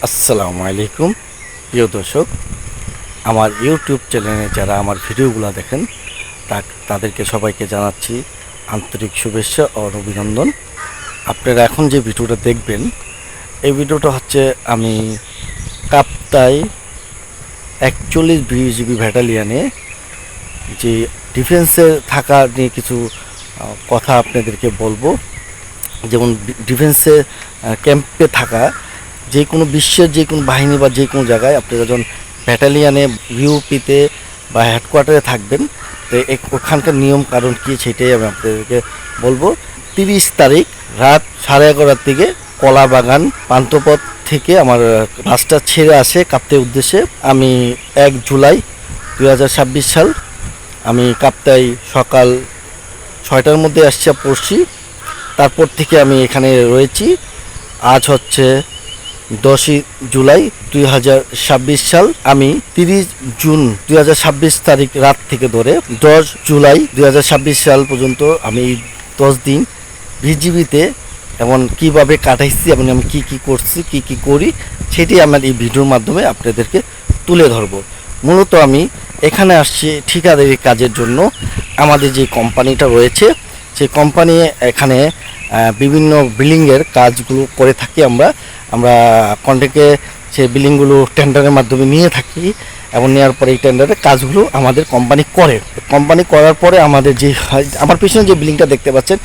আসসালামু আলাইকুম প্রিয় দর্শক, আমার ইউটিউব চ্যানেলে যারা আমার ভিডিওগুলো দেখেন তাদেরকে সবাইকে জানাচ্ছি আন্তরিক শুভেচ্ছা ও অভিনন্দন। আপনারা এখন যে ভিডিওটা দেখবেন, এই ভিডিওটা হচ্ছে আমি কাপ্তাই 41 বিজিবি ব্যাটালিয়নে যে ডিফেন্সে থাকা নিয়ে কিছু কথা আপনাদেরকে বলবো। যেমন ডিফেন্সে ক্যাম্পে থাকা, যে কোনো বিশ্বের যে কোনো বাহিনী বা যে কোনো জায়গায় আপনারা যখন ব্যাটালিয়ানে ইউপিতে বা হেডকোয়ার্টারে থাকবেন, তো ওখানকার নিয়ম কারণ কী সেটাই আমি আপনাদেরকে বলবো। 30 তারিখ রাত 11:30 থেকে কলাবাগান পান্থপথ থেকে আমার বাসটা ছেড়ে আসে কাপ্তাই উদ্দেশ্যে। আমি 1 জুলাই 2026 সাল আমি কাপ্তাই সকাল 6টার মধ্যে পড়ছি। তারপর থেকে আমি এখানে রয়েছি। আজ হচ্ছে 10 জুলাই 2026 সাল। আমি 30 জুন 2026 তারিখ রাত থেকে ধরে 10 জুলাই 2026 সাল পর্যন্ত আমি 10 দিন বিজিবিতে এমন কিভাবে কাটাইছি এবং আমি কি করছি কি করি সেটি আমার এই ভিডিওর মাধ্যমে আপনাদেরকে তুলে ধরব। মূলত আমি এখানে আসছি ঠিকাদারি কাজের জন্য। আমাদের যে কোম্পানিটা রয়েছে সেই কোম্পানি এখানে বিভিন্ন বিল্ডিংয়ের কাজগুলো করে থাকি। আমরা কন্ট্রাক্টে সেই বিল্ডিংগুলো টেন্ডারের মাধ্যমে নিয়ে থাকি এবং নেওয়ার পরে এই টেন্ডারের কাজগুলো আমাদের কোম্পানি করে। কোম্পানি করার পরে আমাদের যে আমার পিছনে যে বিল্ডিংটা দেখতে পাচ্ছেন,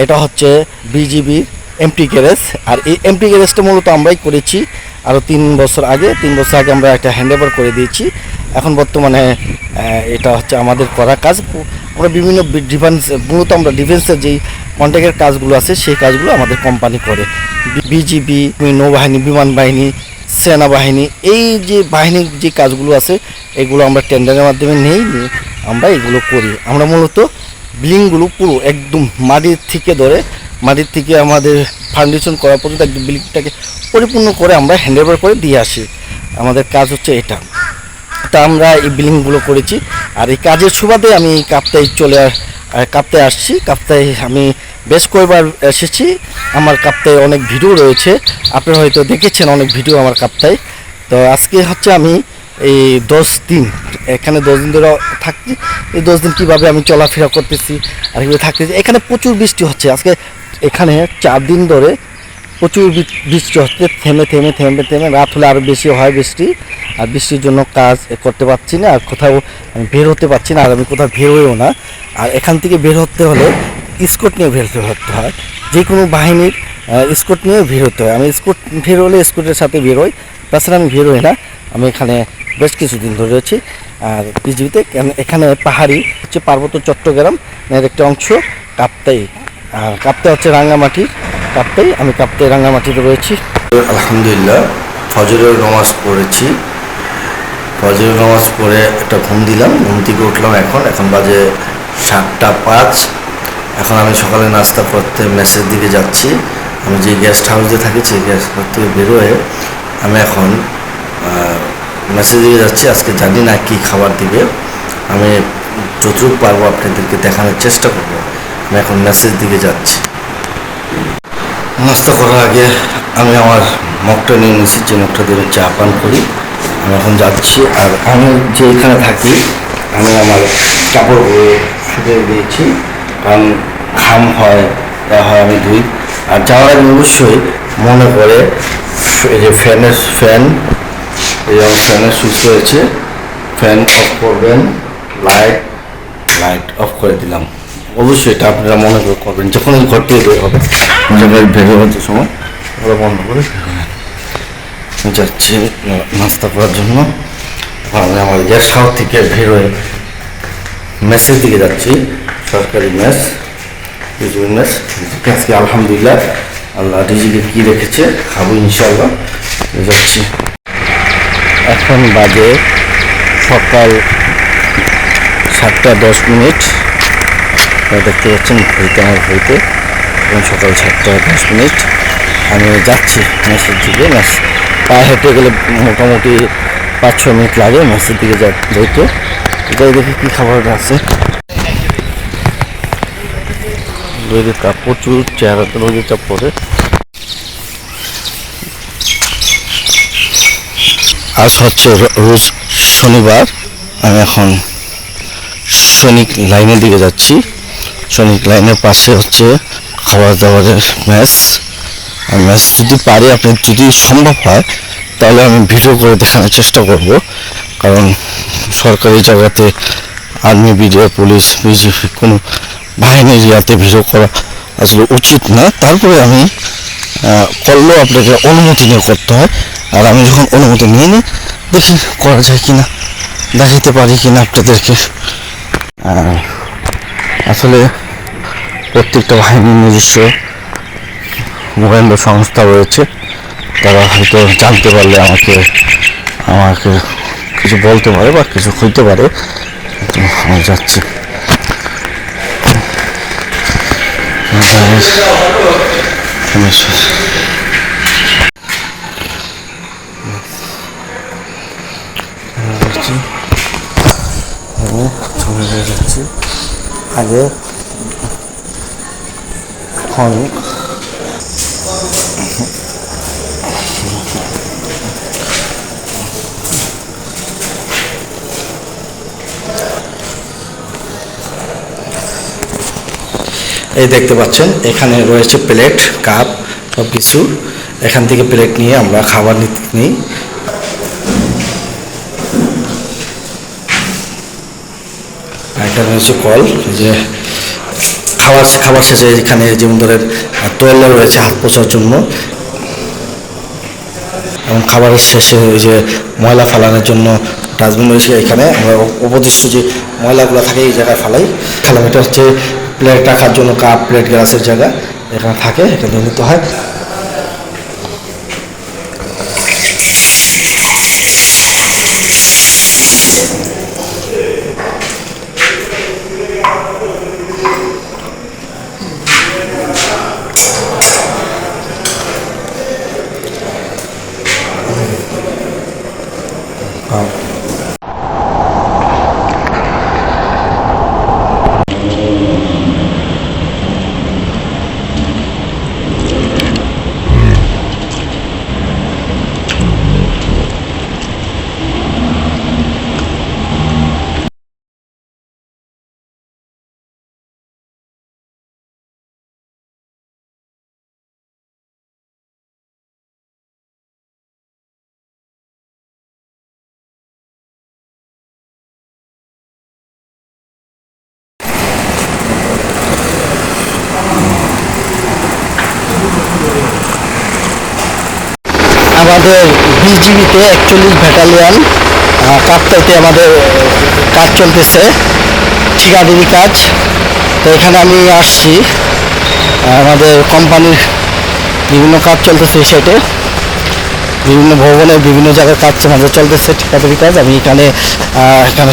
এটা হচ্ছে বিজিবির এমটি গ্যারেজ। আর এই এমটি গ্যারেজটা মূলত আমরাই করেছি আরও 3 বছর আগে আমরা একটা হ্যান্ডওভার করে দিয়েছি। এখন বর্তমানে এটা হচ্ছে আমাদের করা কাজ। আমরা বিভিন্ন মূলত আমরা ডিফেন্সের যেই কন্ট্রাক্টের কাজগুলো আছে সেই কাজগুলো আমাদের কোম্পানি করে। বিজিবি, নৌবাহিনী, বিমান বাহিনী, সেনাবাহিনী, এই যে বাহিনীর যে কাজগুলো আছে এগুলো আমরা টেন্ডারের মাধ্যমে নিয়ে আমরা এগুলো করি। আমরা মূলত বিল্ডিংগুলো পুরো একদম মাটির থেকে আমাদের ফাউন্ডেশন করা পর্যন্ত একদম বিল্ডিংটাকে পরিপূর্ণ করে আমরা হ্যান্ডওভার করে দিয়ে আসি। আমাদের কাজ হচ্ছে এটা। তা আমরা এই বিল্ডিংগুলো করেছি। আর এই কাজের সুবাদে আমি কাপ্তাই আসছি। কাপ্তাই আমি বেশ কয়েকবার এসেছি। আমার কাপ্তাই অনেক ভিডিও রয়েছে, আপনারা হয়তো দেখেছেন অনেক ভিডিও আমার কাপ্তাই। তো আজকে হচ্ছে আমি এই 10 দিন এখানে 10 দিন ধরে থাকছি। এই 10 দিন কীভাবে আমি চলাফেরা করতেছি আর কীভাবে থাকতেছি। এখানে প্রচুর বৃষ্টি হচ্ছে। আজকে এখানে 4 দিন ধরে প্রচুর বৃষ্টি হচ্ছে, থেমে রাত হলে আরও বেশি হয় বৃষ্টি। আর বৃষ্টির জন্য কাজ করতে পারছি না, আর কোথাও আমি বের হতে পারছি না, আর আমি কোথাও বেরোয়ও না। আর এখান থেকে বের হতে হলে স্কট নিয়ে বের হতে হয়। যে কোনো বাহিনীর স্কট নিয়ে বের হতে হয়। আমি বের হলে স্কটের সাথে বেরোই, তাছাড়া আমি বেরোই না। আমি এখানে বেশ কিছুদিন ধরে রয়েছি। আর পৃথিবীতে এখানে পাহাড়ি হচ্ছে পার্বত্য চট্টগ্রাম এর একটা অংশ কাপ্তাই। আর কাপ্তাই হচ্ছে রাঙ্গামাটি। আমি কাপ্তাই রাঙ্গামাটিতে রয়েছি। আলহামদুলিল্লাহ, ফজরের নামাজ পড়েছি। ফজরের নামাজ পড়ে একটা ঘুম দিলাম, ঘুম থেকে উঠলাম। এখন বাজে 7:05। এখন আমি সকালে নাস্তা করতে মেসের দিকে যাচ্ছি। আমি যে গেস্ট হাউসে থাকি সেই গেস্ট হাউস থেকে বেরোয় আমি এখন মেসের দিকে যাচ্ছি। আজকে জানি না কি খাবার দিবে, আমি যতটুকু পারবো আপনাদেরকে দেখানোর চেষ্টা করবো। আমি এখন মেসের দিকে যাচ্ছি। নাস্তা করার আগে আমি আমার মগটা নিয়ে নিয়েছি, যে মগটা দিয়ে চা পান করি। আমি এখন যাচ্ছি। আর আমি যে এখানে থাকি, আমি আমার কাপড়গুলো শুকিয়ে দিয়েছি, কারণ ঘাম হয় আমি ধুই। আর যাওয়ার আগে অবশ্যই মনে করে এই যে ফ্যান এই ফ্যানের সুইচ রয়েছে, ফ্যান অফ করবেন। লাইট অফ করে দিলাম। অবশ্যই এটা আপনারা মনে করে করবেন যখন ঘর থেকে বের হবে, বের হওয়ার সময় ওরা বন্ধ করে যাচ্ছি নাস্তা করার জন্য। আমি আমার গেস্ট হাউস থেকে বের হয়ে মেসের দিকে যাচ্ছি, সরকারি মেস, আজকে আলহামদুলিল্লাহ আল্লাহ রিজিকে কী রেখেছে খাবো ইনশাল্লাহ। যাচ্ছি। এখন বাজে সকাল 7:10। দেখতে পাচ্ছেন আমার ঘড়িতে এখন সকাল 7:10। আমি যাচ্ছি মেসের দিকে। পায়ে হেঁটে গেলে মোটামুটি 5-6 মিনিট লাগে মেসের দিকে যাইতে। এটাই দেখি কী খাবার আছে। রোদের তাপ প্রচুর, চেহারাতে রোদের চাপ পড়ে। আজ হচ্ছে রোজ শনিবার। আমি এখন সৈনিক লাইনের দিকে যাচ্ছি। সৈনিক লাইনের পাশে হচ্ছে খাবার দাবারের মেস। মেস যদি পারি, আপনার যদি সম্ভব হয় তাহলে আমি ভিডিও করে দেখানোর চেষ্টা করব, কারণ সরকারি জায়গাতে আর্মি, বিডিআর, পুলিশ, বিজিবি কোনো বাহিনীর ইয়াতে ভিডিও করা আসলে উচিত না। তারপরে আমি করলেও আপনাকে অনুমতি নিয়ে করতে হয়। আর আমি যখন অনুমতি নিয়ে নিই, দেখি করা যায় কিনা, দেখাতে পারি কিনা আপনাদেরকে। আসলে প্রত্যেকটা বাহিনীর নিজস্ব গোয়েন্দা সংস্থা রয়েছে, তারা হয়তো জানতে পারলে আমাকে কিছু বলতে পারে বা কিছু হইতে পারে। আমি যাচ্ছি। যাচ্ছি আগে এখন এই দেখতে পাচ্ছেন এখানে রয়েছে প্লেট, কাপ, সব কিছু। এখান থেকে প্লেট নিয়ে আমরা খাবার নিই। এখানে হচ্ছে কল, যে খাবার শেষে এখানে যেমন ধরেন তোয়ালে রয়েছে হাত পোছার জন্য, এবং খাবারের শেষে ওই যে ময়লা ফেলানোর জন্য ডাস্টবিন রয়েছে। এখানে আমরা অপদৃশ্য যে ময়লাগুলো থাকে এই জায়গায় ফেলাই। খেলাম এটা হচ্ছে প্লেট রাখার জন্য, কাপ, প্লেট, গ্লাসের জায়গা এখানে থাকে, এখানে নিতে হয়। আমাদের বিজিবিতে 41 ব্যাটালিয়ন কাপ্তাইতে আমাদের কাজ চলতেছে, ঠিকাদারি কাজ। তো এখানে আমি আসছি, আমাদের কোম্পানির বিভিন্ন কাজ চলতেছে এই সাইডে, বিভিন্ন ভবনের বিভিন্ন জায়গায় কাজ আমাদের চলতেছে, ঠিকাদারি কাজ। আমি এখানে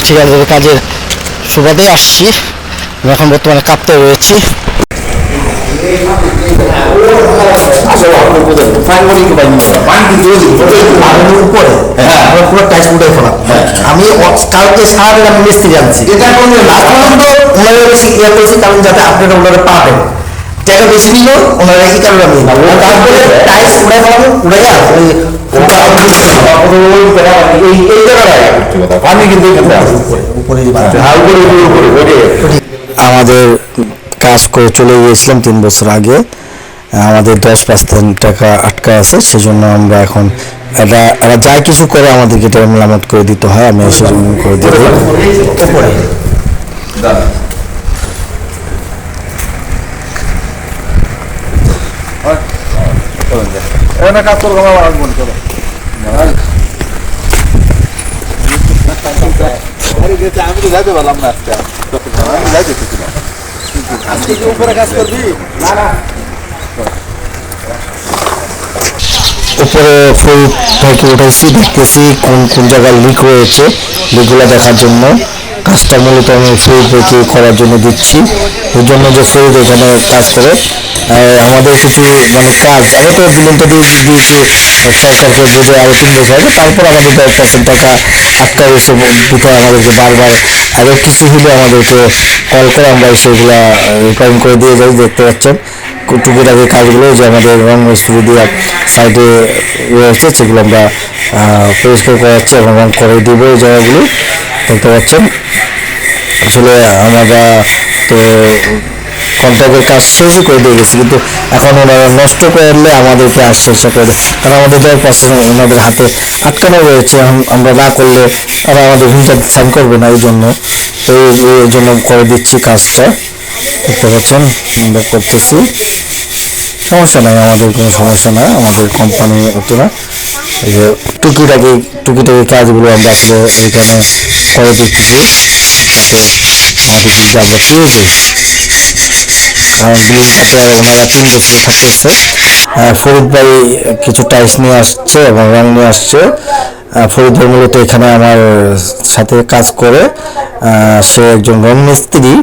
ঠিকাদারি কাজের সুবাদে আসছি। আমি এখন বর্তমানে কাপ্তাই রয়েছি। আমি কালকে সারাদিন আমি মিস্ত্রি জানছি, কারণ যাতে আপনারা ওনারা পাবেন টাকা বেশি নিল, ওনারা কি কারণে আমি তারপরে টাইলস উড়াই ফেলাবো, উড়াইয়া আমাদের কাজ করে চলে গিয়েছিলাম 3 বছর আগে। আমাদের 10% টাকা আটকা আছে, সেজন্য আমরা এখন এরা যা কিছু করে আমাদেরকে এটা মেরামত করে দিতে হয়। আমি সেজন্য করে দিই। আমি তো যাইতে পারলাম না, আমি যাইতে আজকে কি উপরে কাজ করবি? না না, উপরে ফুল থেকে উঠেছি, দেখতেছি কোন কোন জায়গায় লিক হয়েছে, লিকগুলো দেখার জন্য। কাজটা মূলত আমি ফ্রিজকে করার জন্য দিচ্ছি, এর জন্য যে ফ্রিজ এখানে কাজ করে আমাদের কিছু মানে কাজ আমি তো বিলটা দিয়েছি সরকারকে, যদি আরো 3 বছর আগে, তারপর আমাদের 10% টাকা আটকা রয়েছে দিতে আমাদেরকে বারবার। আরও কিছু হলে আমাদেরকে কল করে আমরা সেগুলা রিটার্ন করে দিয়ে যাই। দেখতে পাচ্ছেন টুকিটাকি কাজগুলো যে আমাদের রং মিস্ত্রি দিয়ে সাইডে রয়েছে সেগুলো আমরা পরিষ্কার করা হচ্ছে এবং রং করে দিব এই জায়গাগুলো দেখতে পাচ্ছেন। আসলে আমরা তো কন্ট্রাক্টের কাজ শেষই করে দিয়ে গেছি, কিন্তু এখন ওনারা নষ্ট করলে আমাদেরকে আশ্বাসা করে দেয়, কারণ আমাদের 10% ওনাদের হাতে আটকানো রয়েছে। আমরা না করলে তারা আমাদের ভিসাতে সাইন করবে না, এই জন্য তো এই জন্য করে দিচ্ছি কাজটা। দেখতে পাচ্ছেন আমরা করতেছি, সমস্যা নাই, আমাদের কোনো সমস্যা না, আমাদের কোম্পানি হতো না। এই যে টুকিটাকি কাজগুলো আমরা আসলে এখানে করে দিচ্ছি, আমাদের বিলটা আমরা পেয়ে যাই, কারণ বিলটা ওনারা 3 বছর থাকতেছে। ফরিদ ভাই কিছু টাইলস নিয়ে আসছে এবং রং নিয়ে আসছে। ফরিদ ভাই মূলত এখানে আমার সাথে কাজ করে, সে একজন রং মিস্ত্রি,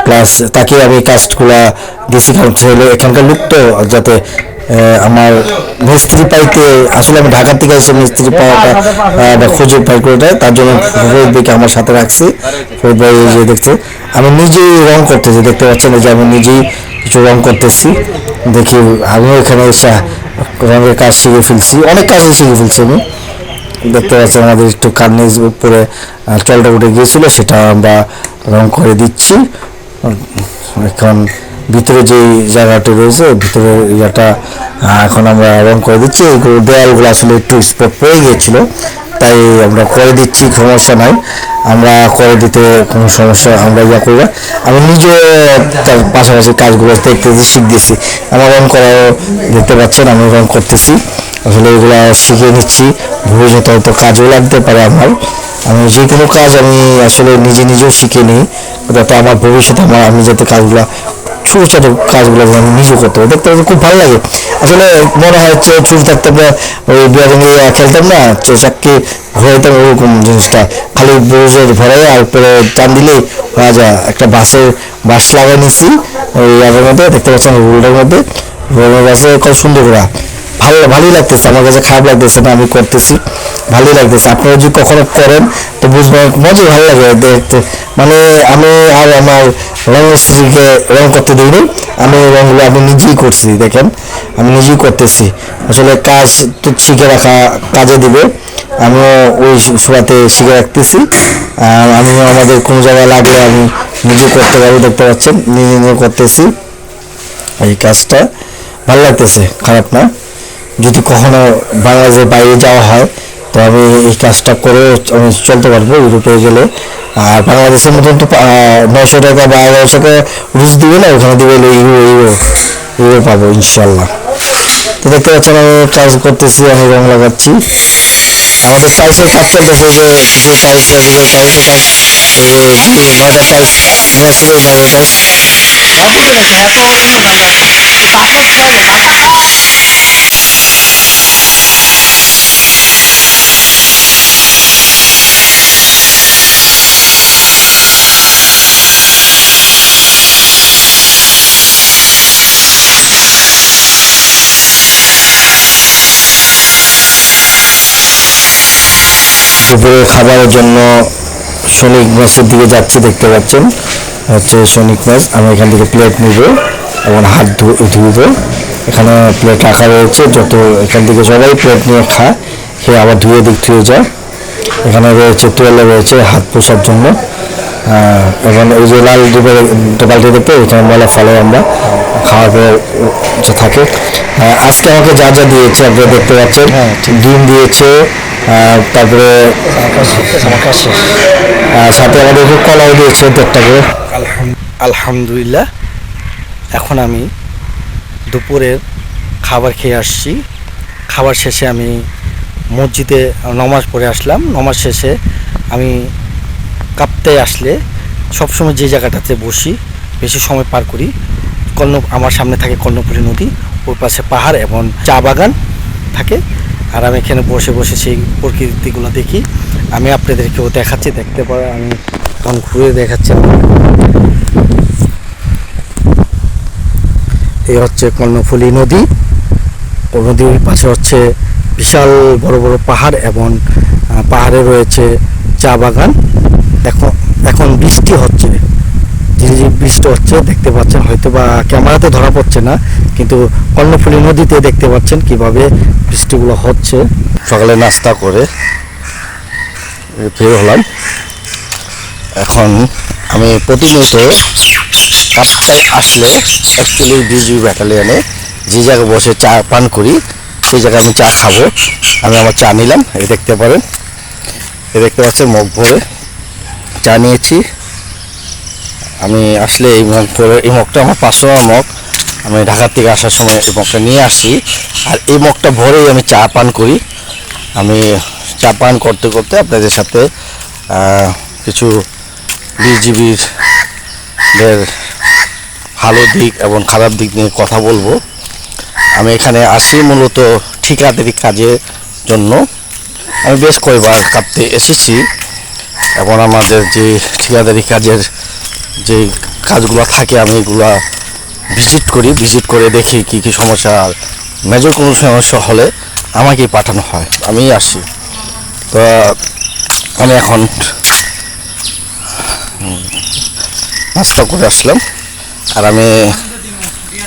প্লাস তাকে আমি কাজগুলা দিয়েছি, কারণ হলো এখানকার লোক তো, যাতে আমার মিস্ত্রি পাইতে, আসলে আমি ঢাকার থেকে এসে মিস্ত্রি পাওয়াটা বা খুঁজে পাই করে দেয়, তার জন্য ফরিদ ভাইকে আমার সাথে রাখছি। ফরিদ ভাই এই যে দেখছে আমি নিজেই রং করতেছি, দেখতে পাচ্ছেন যে আমি নিজেই কিছু রং করতেছি। দেখি আমিও এখানে এসে রঙের কাজ শিখে ফেলছি, অনেক কাজই শিখে ফেলছি আমি। দেখতে পাচ্ছেন আমাদের একটু কার্নিশ উপরে টলটা উঠে গিয়েছিল, সেটা আমরা রং করে দিচ্ছি। এখন ভিতরে যে জায়গাটি রয়েছে ভিতরের ইয়াটা এখন আমরা রং করে দিচ্ছি। এই দেয়ালগুলো আসলে একটু স্পট পড়ে গিয়েছিল, তাই আমরা করে দিচ্ছি, সমস্যা নাই, আমরা করে দিতে কোনো সমস্যা আমরা ইয়া করি না। আমি নিজেও তার পাশাপাশি কাজগুলো দেখতেছি, শিখতেছি, আমার রং করাও দেখতে পাচ্ছেন আমি রং করতেছি। আসলে এগুলো শিখে নিচ্ছি, ভবিষ্যতে হয়তো কাজও লাগতে পারে আমার। আমি যে কোনো কাজ আমি আসলে নিজেও শিখে নিই, যাতে আমার ভবিষ্যতে আমি যাতে কাজগুলো ছোটো ছোটো কাজগুলো আমি নিজে করতে পারি, দেখতে খুব ভালো লাগে। আসলে মনে হয় ছোটো থাকতে আমরা ওই বিয়ারিংয়ে খেলতাম না, চাকরি ঘোরাইতাম, ওরকম জিনিসটা খালি ব্রোজের ভরাই আর উপরে টান দিলেই হওয়া যায়। একটা বাস লাগাই নিছি ওই ইয়ারের মধ্যে, দেখতে পাচ্ছেন রুলটার মধ্যে, রুলের বাসে কত সুন্দর করা, ভালোই লাগতেছে, আমার কাছে খারাপ লাগতেছে না, আমি করতেছি, ভালোই লাগতেছে। আপনারা যদি কখনো করেন তো বুঝবেন, মজাই ভালো লাগে দেখতে। মানে আমি আর আমার রং মিস্ত্রিকে রং করতে দিইনি, আমি রঙগুলো আমি নিজেই করছি, দেখেন আমি নিজেই করতেছি। আসলে কাজ তো শিখে রাখা কাজে দিবে, আমিও ওই সুরাতে শিখে রাখতেছি। আর আমিও আমাদের কোনো জায়গায় লাগলে আমি নিজে করতে পারি, দেখতে পাচ্ছেন নিজে করতেছি। এই কাজটা ভালো লাগতেছে, খারাপ না। যদি কখনো বাংলাদেশের বাইরে যাওয়া হয় তো আমি এই কাজটা করে আমি চলতে পারবো ইউরোপে গেলে। আর বাংলাদেশের মতন তো 900 টাকা বা 1100 টাকা রুজ দিবে না, ওখানে দিবে ইউরো পাবো ইনশাল্লাহ। তো দেখতে পাচ্ছেন আমি কাজ করতেছি, আমি রং লাগাচ্ছি। আমাদের টাইলসের কাজ চলতেছে, যে টাইলস লাগবে টাইলসের কাজ, ময়দা টাইলস নিয়ে আসছিল, ময়দা টাইলস দুপুরে খাবারের জন্য সৈনিক মেসের দিকে যাচ্ছি, দেখতে পাচ্ছেন হচ্ছে সৈনিক মেস। আমি এখান থেকে প্লেট নিব এবং হাত ধুইব, এখানে প্লেট রাখা রয়েছে, যত এখান থেকে সবাই প্লেট নিয়ে খায়, খেয়ে আবার ধুয়ে যায়। এখানে রয়েছে টুয়েলে রয়েছে হাত পোষার জন্য, এবং এই যে লাল বালতি দেখতে এখানে ময়লা ফেলে আমরা খাওয়ার পরে থাকে। আজকে আমাকে যা দিয়েছে আপনারা দেখতে পাচ্ছেন, ডিম দিয়েছে, তারপরে সাথে আমাদের কলাও দিয়েছে 1.5 করে। আলহামদুলিল্লাহ, এখন আমি দুপুরের খাবার খেয়ে আসছি। খাবার শেষে আমি মসজিদে নমাজ পড়ে আসলাম। নমাজ শেষে আমি কাপ্তায় আসলে সবসময় যে জায়গাটাতে বসি, বেশি সময় পার করি, আমার সামনে থাকে কর্ণফুলী নদী, ওর পাশে পাহাড় এবং চা বাগান থাকে। আর আমি এখানে বসে বসে সেই প্রকৃতিগুলো দেখি। আমি আপনাদেরকেও দেখাচ্ছি, দেখতে পারে আমি এখন ঘুরে দেখাচ্ছি। এই হচ্ছে কর্ণফুলী নদী, ও নদীর পাশে হচ্ছে বিশাল বড় বড় পাহাড় এবং পাহাড়ে রয়েছে চা বাগান। এখন বৃষ্টি হচ্ছে, যে বৃষ্টি হচ্ছে দেখতে পাচ্ছেন, হয়তো বা ক্যামেরাতে ধরা পড়ছে না, কিন্তু কর্ণফুলী নদীতে দেখতে পাচ্ছেন কিভাবে বৃষ্টিগুলো হচ্ছে। সকালে নাস্তা করে বের হলাম। এখন আমি প্রতিনিয়ত কাপ্তাই আসলে অ্যাকচুয়ালি বিজিবি ব্যাটালিয়নে যে জায়গায় বসে চা পান করি সেই জায়গায় আমি চা খাবো। আমি আমার চা নিলাম, এই দেখতে পারেন, এই দেখতে পাচ্ছেন মগ ভরে চা নিয়েছি। আমি আসলে এই মগ ভরে, এই মগটা আমার 500 টাকার মগ, আমি ঢাকার থেকে আসার সময় এই মগটা নিয়ে আসি। আর এই মগটা ভরেই আমি চা পান করি। আমি চা পান করতে করতে আপনাদের সাথে কিছু বিজিবির ভালো দিক এবং খারাপ দিক নিয়ে কথা বলবো। আমি এখানে আসি মূলত ঠিকাদারি কাজের জন্য। আমি বেশ কয়েকবার কাঁপতে এসেছি এবং আমাদের যে ঠিকাদারি কাজের যে কাজগুলো থাকে আমি এগুলা ভিজিট করি, ভিজিট করে দেখি কী কী সমস্যা, আর মেজর কোনো সমস্যা হলে আমাকেই পাঠানো হয়, আমি আসি। তো আমি এখন নাস্তা করে আসলাম, আর আমি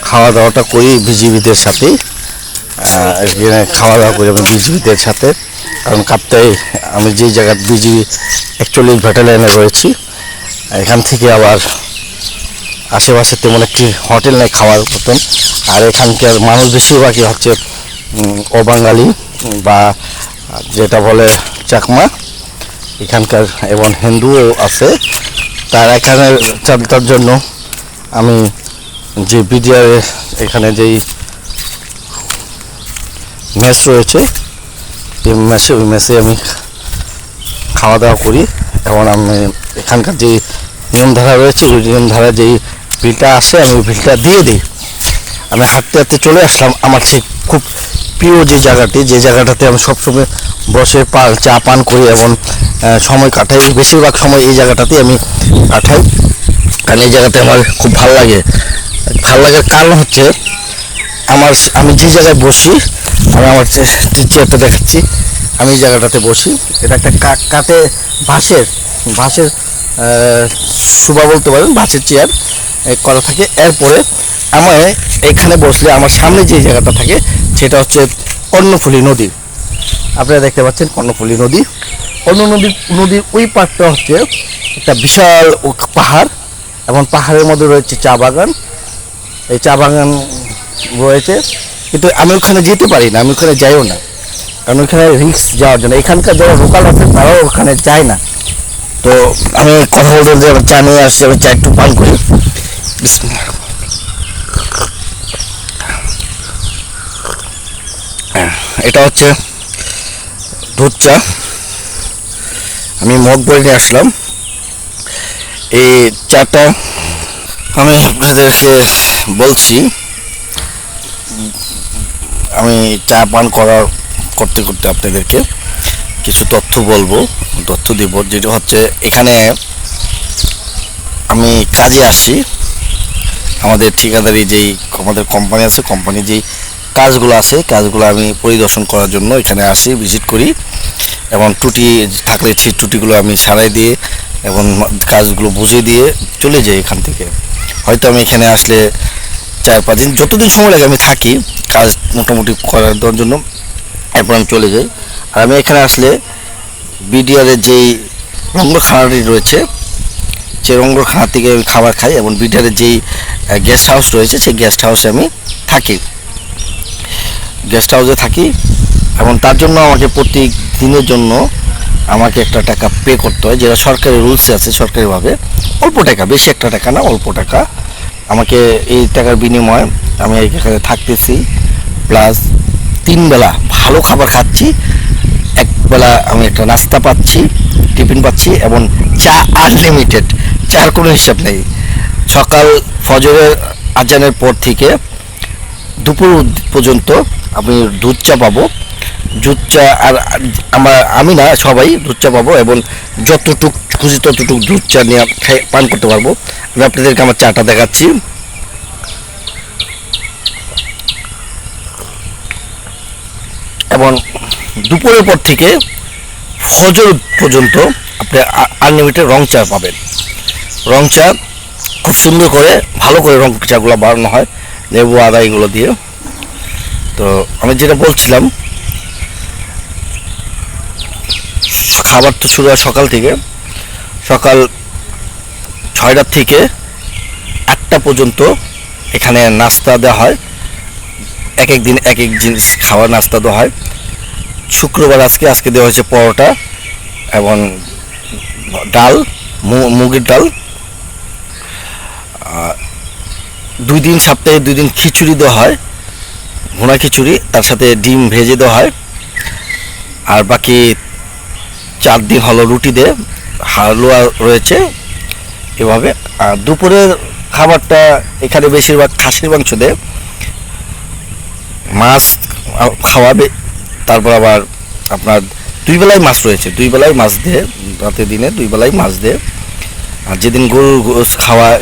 খাওয়া দাওয়াটা করি বিজিবিদের সাথেই। এখানে খাওয়া দাওয়া করি আমি বিজিবিদের সাথে, কারণ কাপ্তাই আমি যে জায়গায় বিজিবি অ্যাকচুয়ালি ব্যাটালিয়নে রয়েছি, এখান থেকে আবার আশেপাশে তেমন একটি হোটেল নেই খাওয়ার মতন। আর এখানকার মানুষ বেশিরভাগই হচ্ছে অবাঙালি বা যেটা বলে চাকমা এখানকার, এবং হিন্দুও আছে। তার এখানে তার জন্য আমি যে বিডিআর এখানে যেই মেস রয়েছে এই মেসে, ওই মেসে আমি খাওয়া দাওয়া করি। এবং আমি এখানকার যে নিয়মধারা রয়েছে ওই নিয়মধারা যেই বিলটা আসে আমি ওই বিলটা দিয়ে দিই। আমি হাঁটতে হাঁটতে চলে আসলাম আমার সেই খুব প্রিয় যে জায়গাটি, যে জায়গাটাতে আমি সবসময় বসে চা পান করি এবং সময় কাটাই। বেশিরভাগ সময় এই জায়গাটাতেই আমি কাটাই, কারণ এই জায়গাতে আমার খুব ভালো লাগে। ভালো লাগার কারণ হচ্ছে আমি যে জায়গায় বসি, আমি আমার চেয়ারটা দেখাচ্ছি, আমি এই জায়গাটাতে বসি। এটা একটা কাঠে বাঁশের শোভা বলতে পারেন, বাঁশের চেয়ার করা থাকে। এরপরে আমার এখানে বসলে আমার সামনে যে জায়গাটা থাকে সেটা হচ্ছে কর্ণফুলী নদী। আপনারা দেখতে পাচ্ছেন কর্ণফুলী নদী। নদীর ওই পাড়টা হচ্ছে একটা বিশাল পাহাড়, এবং পাহাড়ের মধ্যে রয়েছে চা বাগান। এই চা বাগান রয়েছে, কিন্তু আমি ওখানে যেতে পারি না, আমি ওখানে যাইও না, কারণ ওখানে রিস্ক যাওয়ার জন্য এখানকার যারা লোকাল আছে তারাও ওখানে যায় না। তো আমি কথা বলতে যে চা নিয়ে আসছি, আমি চা একটু পান করি। এটা হচ্ছে দুধ চা, আমি মগ বই নিয়ে আসলাম। এই চাটা আমি আপনাদেরকে বলছি, আমি চা পান করতে করতে আপনাদেরকে কিছু তথ্য দিব, যেটা হচ্ছে এখানে আমি কাজে আসি। আমাদের ঠিকাদারি যেই আমাদের কোম্পানি আছে, কোম্পানি যেই কাজগুলো আছে কাজগুলো আমি পরিদর্শন করার জন্য এখানে আসি, ভিজিট করি, এবং ত্রুটি থাকলে সেই ত্রুটিগুলো আমি সারাই দিয়ে এবং কাজগুলো বুঝিয়ে দিয়ে চলে যাই এখান থেকে। হয়তো আমি এখানে আসলে 4-5 দিন, যতদিন সময় লাগে আমি থাকি কাজ মোটামুটি করার দেওয়ার জন্য, এরপর আমি চলে যাই। আর আমি এখানে আসলে বিডিআরের যেই রঙ্গখানাটি রয়েছে সেই রঙ্গখানা থেকে আমি খাবার খাই, এবং বিডিআরের যেই গেস্ট হাউস রয়েছে সেই গেস্ট হাউসে আমি থাকি, এবং তার জন্য আমাকে প্রত্যেক দিনের জন্য আমাকে একটা টাকা পে করতে হয়, যেটা সরকারি রুলসে আছে, সরকারিভাবে অল্প টাকা, বেশি একটা টাকা না, অল্প টাকা। আমাকে এই টাকার বিনিময়ে আমি এখানে থাকতেছি, প্লাস 3 বেলা ভালো খাবার খাচ্ছি, একবেলা আমি একটা নাস্তা পাচ্ছি, টিফিন পাচ্ছি, এবং চা আনলিমিটেড, চার কোনো হিসাব নেই। সকাল ফজরের আজানের পর থেকে দুপুর পর্যন্ত আমি দুধ চা পাবো, দুধ চা, আর আমি না সবাই দুধ চা পাবো, এবং যতটুক খুশি ততটুক দুধ চা নিয়ে পান করতে পারবো। আমি আপনাদেরকে আমার চাটা দেখাচ্ছি। এবং দুপুরের পর থেকে ফজর পর্যন্ত আপনি আনলিমিটেড রং চা পাবেন। রং চা খুব সুন্দর করে ভালো করে রং চাগুলো বানানো হয় লেবু আদা এগুলো দিয়ে। তো আমি যেটা বলছিলাম, খাবার তো শুরু হয় সকাল থেকে, সকাল 6টা থেকে 8টা পর্যন্ত এখানে নাস্তা দেওয়া হয়। এক এক দিন এক এক জিনিস খাওয়ার নাস্তা দেওয়া হয়। শুক্রবার আজকে দেওয়া হয়েছে পরোটা এবং ডাল, মুগের ডাল। 2 দিন সপ্তাহে 2 দিন খিচুড়ি দেওয়া হয়, ভুনা খিচুড়ি, তার সাথে ডিম ভেজে দেওয়া হয়। আর বাকি 4 দিন হলো রুটি দিয়ে, হালুয়া রয়েছে এভাবে। আর দুপুরের খাবারটা এখানে বেশিরভাগ খাসির মাংস দেয়, মাছ খাওয়াবে। তারপর আবার আপনার 2 বেলায় মাছ রয়েছে, 2 বেলায় মাছ দেয়, রাতে দিনে 2 বেলায় মাছ দেয়। আর যেদিন গরুর গোশ খাওয়ায়,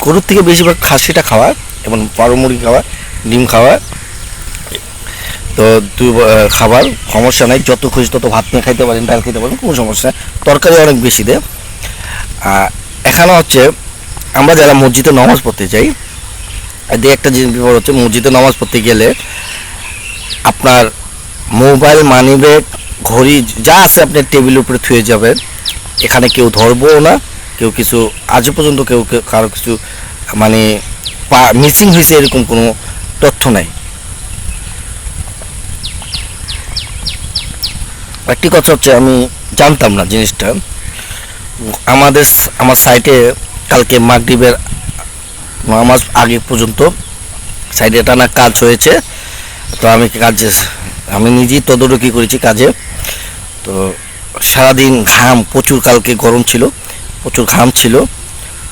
গরুর থেকে বেশিরভাগ খাসিটা খাওয়ায় এবং পাড়ো মুরগি খাওয়ায়, ডিম খাওয়ায়। তো খাবার সমস্যা নাই, যত খুশি তত ভাত নিয়ে খাইতে পারেন, ডাল খেতে পারেন, কোনো সমস্যা নেই। তরকারি অনেক বেশি দেয়। এখানে হচ্ছে আমরা যারা মসজিদে নামাজ পড়তে যাই, এদিকে একটা জিনিস ব্যাপার হচ্ছে, মসজিদে নামাজ পড়তে গেলে আপনার মোবাইল, মানিব্যাগ, ঘড়ি যা আছে আপনি টেবিলের উপরে থুয়ে যাবেন। এখানে কেউ ধরবও না, কেউ কিছু আজও পর্যন্ত কেউ কারো কিছু মানে মিসিং হয়েছে এরকম কোনো তথ্য নাই। একটি কথা হচ্ছে, আমি জানতাম না জিনিসটা, আমার সাইটে কালকে মাগরিবের নামাজ আগে পর্যন্ত সাইডে টানা কাজ হয়েছে। তো আমি নিজেই তদারকি করেছি কাজে। তো সারাদিন ঘাম, প্রচুর, কালকে গরম ছিল, প্রচুর ঘাম ছিল,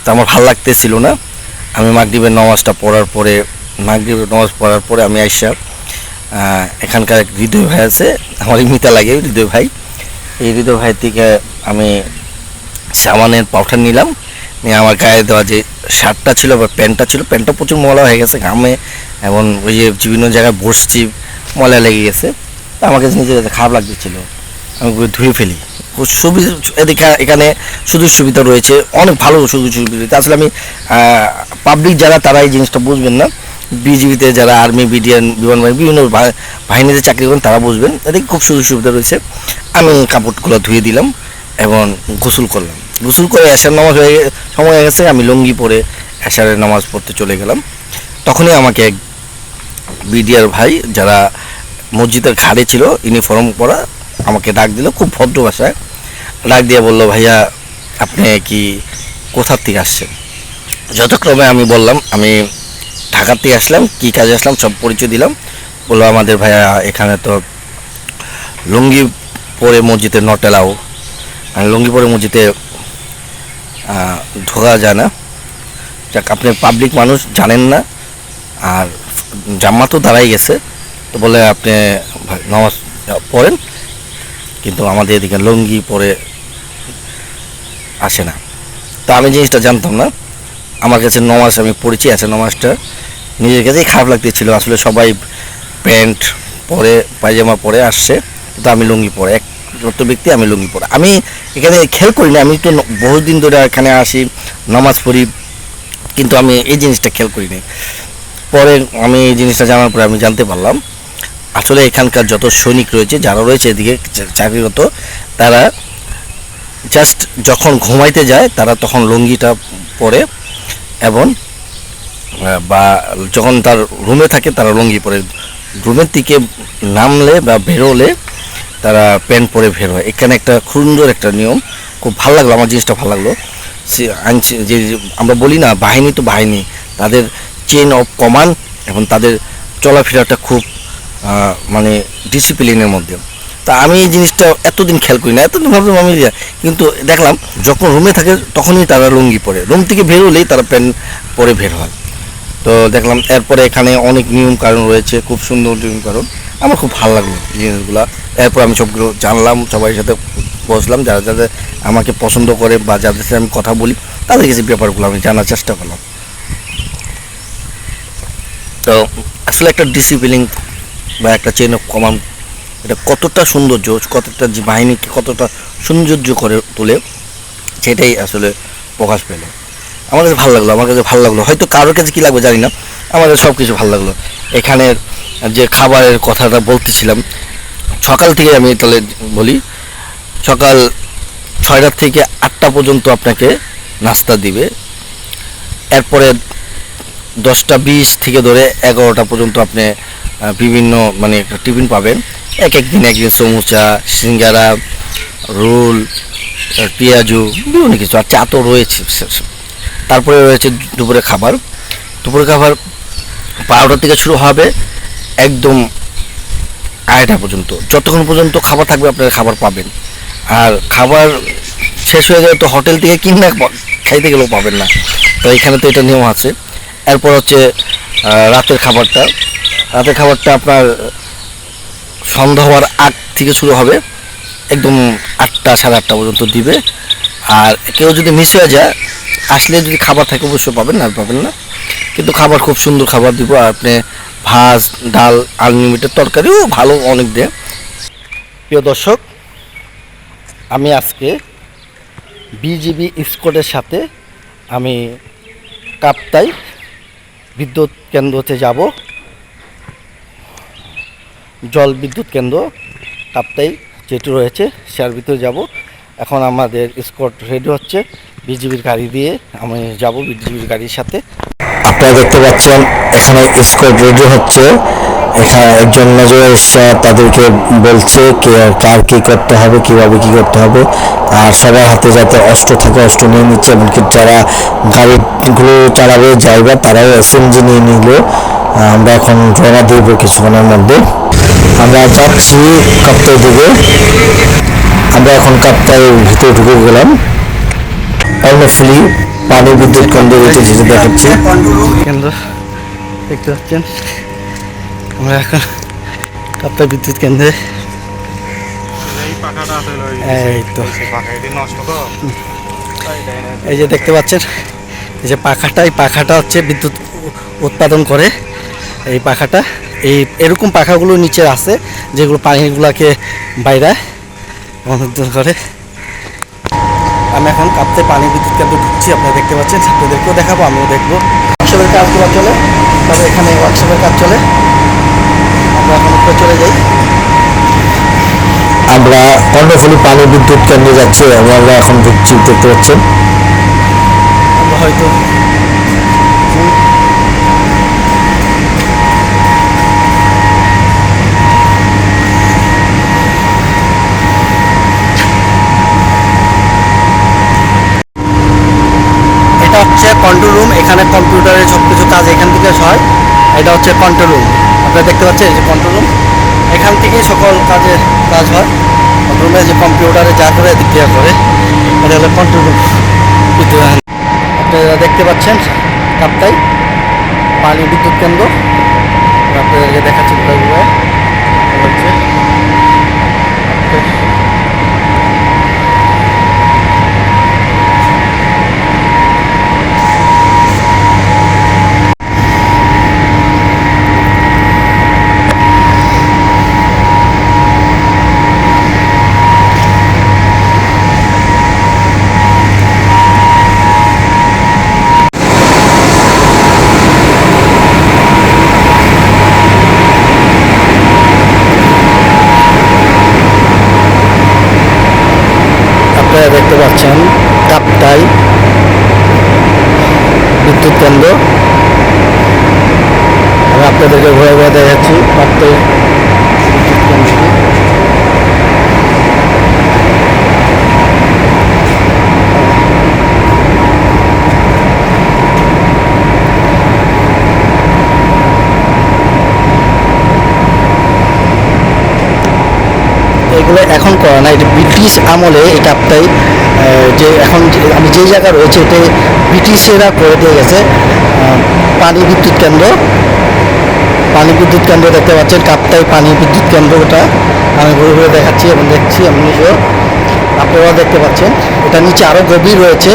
তো আমার ভালো লাগতেছিল না। আমি মাগরিবের নামাজ পড়ার পরে আমি আইসা এখানকার এক হৃদয় ভাই আছে, আমার মিতা লাগে হৃদয় ভাই, এই হৃদয় ভাই থেকে আমি সাবানের পাউডার নিলাম, নিয়ে আমার গায়ে দেওয়া যে শার্টটা ছিল বা প্যান্টটা ছিল, প্যান্টটা প্রচুর ময়লা হয়ে গেছে ঘামে, এবং ওই যে বিভিন্ন জায়গায় বসছি ময়লা লেগে গেছে। তা আমার কাছে নিজের খারাপ লাগতেছিল, আমি ধুয়ে ফেলি। এখানে সুযোগ সুবিধা রয়েছে, অনেক ভালো সুযোগ সুবিধা। আসলে আমি পাবলিক যারা, তারা এই জিনিসটা বুঝবেন না। বিজিবিতে যারা আর্মি, বিডিআর, বিমান বাহিনী, বিভিন্ন বাহিনীতে চাকরি করেন তারা বুঝবেন, এদিকে খুব সুযোগ সুবিধা রয়েছে। আমি কাপড়গুলো ধুয়ে দিলাম এবং গোসল করলাম। গোসল করে এশার নামাজ সময় হয়ে গেছে, আমি লুঙ্গি পরে এশারের নামাজ পড়তে চলে গেলাম। তখনই আমাকে এক বিডিআর ভাই, যারা মসজিদের ঘাড়ে ছিল ইউনিফর্ম পরা, আমাকে ডাক দিল খুব ভদ্র ভাষায়। ডাক দিয়ে বললো, ভাইয়া আপনি কি কোথার থেকে আসছেন? যথাক্রমে আমি বললাম আমি ঢাকার থেকে আসলাম, কী কাজে আসলাম সব পরিচয় দিলাম। বললো, আমাদের ভাইয়া এখানে তো লুঙ্গি পরে মসজিদে নট এলাও, লুঙ্গি পরে মসজিদে ঢোকা যায় না। যাক, আপনি পাবলিক মানুষ, জানেন না, আর জামাতও দাঁড়াই গেছে, তো বলে আপনি নামাজ পড়েন, কিন্তু আমাদের এদিকে লুঙ্গি পরে আসে না। তা আমি জিনিসটা জানতাম না, আমার কাছে নামাজ আমি পড়েছি, আছে নামাজটা নিজের কাছেই খারাপ লাগতেছিল। আসলে সবাই প্যান্ট পরে, পায়জামা পরে আসছে, কিন্তু আমি লুঙ্গি পরে, একমাত্র ব্যক্তি আমি লুঙ্গি পরে। আমি এখানে খেয়াল করি না, আমি তো বহুদিন ধরে এখানে আসি, নামাজ পড়ি, কিন্তু আমি এই জিনিসটা খেয়াল করি না। পরে আমি এই জিনিসটা জানার পরে আমি জানতে পারলাম, আসলে এখানকার যত সৈনিক রয়েছে, যারা রয়েছে এদিকে চাকরিরত, তারা জাস্ট যখন ঘুমাইতে যায় তারা তখন লুঙ্গিটা পরে, এবং বা যখন তার রুমে থাকে তারা লুঙ্গি পরে, রুমের দিকে নামলে বা বেরোলে তারা প্যান্ট পরে বের হয়। এখানে একটা সুন্দর একটা নিয়ম, খুব ভালো লাগলো, আমার জিনিসটা ভালো লাগলো। যে আমরা বলি না, বাহিনী তো বাহিনী, তাদের চেইন অফ কমান্ড এবং তাদের চলাফেরাটা খুব মানে ডিসিপ্লিনের মধ্যে। তা আমি এই জিনিসটা এতদিন খেয়াল করি না, এতদিন ভাবলাম আমি, কিন্তু দেখলাম যখন রুমে থাকে তখনই তারা লুঙ্গি পরে, রুম থেকে বের হলেই তারা প্যান্ট পরে বের হয়। তো দেখলাম এরপরে এখানে অনেক নিয়ম কারণ রয়েছে, খুব সুন্দর নিয়ম কারণ, আমার খুব ভালো লাগলো জিনিসগুলো। এরপর আমি সবগুলো জানলাম, সবাই সাথে বসলাম, যারা যাদের আমাকে পছন্দ করে বা যাদের সাথে আমি কথা বলি, তাদের কাছে ব্যাপারগুলো আমি জানার চেষ্টা করলাম। তো আসলে একটা ডিসিপ্লিন বা একটা চেইন অফ কমান্ড, এটা কতটা সৌন্দর্য, কতটা যে বাহিনীকে কতটা সৌন্দর্য করে তোলে, সেটাই আসলে প্রকাশ পেল। আমার কাছে ভালো লাগলো, হয়তো কারোর কাছে কী লাগবে জানি না, আমাদের সব কিছু ভালো লাগলো। এখানের যে খাবারের কথাটা বলতেছিলাম, সকাল থেকে আমি তাহলে বলি, সকাল 6টা থেকে 8টা পর্যন্ত আপনাকে নাস্তা দিবে। এরপরে 10টা 20 থেকে ধরে 11টা পর্যন্ত আপনি বিভিন্ন মানে একটা টিফিন পাবেন। একদিন সমুচা, সিঙ্গারা, রোল, পেঁয়াজু, বিভিন্ন কিছু, আর চা তো রয়েছে। তারপরে রয়েছে দুপুরে খাবার 12টা থেকে শুরু হবে একদম 2:30টা পর্যন্ত। যতক্ষণ পর্যন্ত খাবার থাকবে আপনারা খাবার পাবেন। আর খাবার শেষ হয়ে গেলে তো হোটেল থেকে কিনে খাইতে গেলেও পাবেন না, তো এখানে তো এটা নিয়ম আছে। এরপর হচ্ছে রাতের খাবারটা আপনার সন্ধ্যা হওয়ার আগ থেকে শুরু হবে, একদম 8টা 8:30 পর্যন্ত দিবে। আর কেউ যদি মিস হয়ে যায়, আসলে যদি খাবার থাকে অবশ্যই পাবেন, আর পাবেন না, কিন্তু খাবার খুব সুন্দর খাবার দিব। আর আপনি ভাত, ডাল, আনলিমিটেড তরকারিও ভালো অনেক দেয়। প্রিয় দর্শক, আমি আজকে বিজিবি স্কোয়াডের সাথে আমি কাপ্তাই বিদ্যুৎ কেন্দ্রতে যাব, জল বিদ্যুৎ কেন্দ্র কাপ্তাই যেটি রয়েছে সেটার ভিতরে যাব। এখন আমাদের স্কোয়াড রেডি হচ্ছে, বিজিবির গাড়ি দিয়ে আমি যাব, বিজিবির গাড়ির সাথে। আপনারা দেখতে পাচ্ছেন এখানে স্কোয়াড রেডি হচ্ছে। এখানে একজন মেজর এসে তাদেরকে বলছে কার কী করতে হবে, কীভাবে কী করতে হবে। আর সবার হাতে যাতে অস্ত্র থাকে অস্ত্র নিয়ে নিচ্ছে, এমনকি যারা গাড়িগুলো চালাবে ড্রাইভার তারাও এসএমজি নিয়ে নিল। আমরা এখন রওনা দিব কিছুক্ষণের মধ্যে। আমরা যাচ্ছি কাপ্তাই দিকে। আমরা এখন কাপ্তাই ভিতরে ঢুকে গেলাম। অনফুলি পানি বিদ্যুৎ কেন্দ্র যেতে দেখাচ্ছি। কেন্দ্র দেখতে পাচ্ছেন, আমরা এখন কাপ্তাই বিদ্যুৎ কেন্দ্রে। এই তো এই যে দেখতে পাচ্ছেন, এই যে পাখাটা হচ্ছে বিদ্যুৎ উৎপাদন করে। এই পাখাটা এরকম পাখাগুলো নিচে আছে, যেগুলো পানিগুলোকে বাইরে অনুদ্ধার করে। আমি এখন কাপ্তাই পানি বিদ্যুৎ কেন্দ্র ঢুকছি, আপনারা দেখতে পাচ্ছেন, আপনাদেরকেও দেখাবো, আমিও দেখবো। ওয়ার্কশপের কাজগুলো চলে, তবে এখানে ওয়ার্কশপের কাজ চলে। আমরা এখন উপরে চলে যাই। আমরা কর্ণফুলী পানি বিদ্যুৎ কেন্দ্রে যাচ্ছি, আমরা এখন ঢুকছি, দেখতে পাচ্ছেন। আমরা হয়তো এটা হচ্ছে কন্ট্রোল রুম, এখানে কম্পিউটারের সব কিছু কাজ এখান থেকে হয়। এটা হচ্ছে কন্ট্রোল রুম, আপনারা দেখতে পাচ্ছেন, এই যে কন্ট্রোল রুম, এখান থেকেই সকল কাজ হয়। রুমে যে কম্পিউটারে যা করে এদিক দিয়ে করে, এটা হলো কন্ট্রোল রুম। আপনারা দেখতে পাচ্ছেন কাপ্তাই পানি বিদ্যুৎ কেন্দ্র, আপনাদেরকে দেখাচ্ছি কোথায় হচ্ছে। আপনারা দেখতে পাচ্ছেন কাপ্তাই বিদ্যুৎ কেন্দ্র। আমি আপনাদেরকে ঘুরে ঘুরে দেখাচ্ছি কাপ্তাই বিদ্যুৎ কেন্দ্রটি। এগুলো এখন করা না, এটা ব্রিটিশ আমলে এই কাপ্তাই যে এখন আমি যেই জায়গায় রয়েছে এটা ব্রিটিশেরা করে দিয়ে গেছে। পানি বিদ্যুৎ কেন্দ্র দেখতে পাচ্ছেন, কাপ্তাই পানি বিদ্যুৎ কেন্দ্র। ওটা আমি ঘুরে ঘুরে দেখাচ্ছি এবং দেখছি, আমি নিজেও, আপনারাও দেখতে পাচ্ছেন। এটা নিচে আরও গভীর রয়েছে,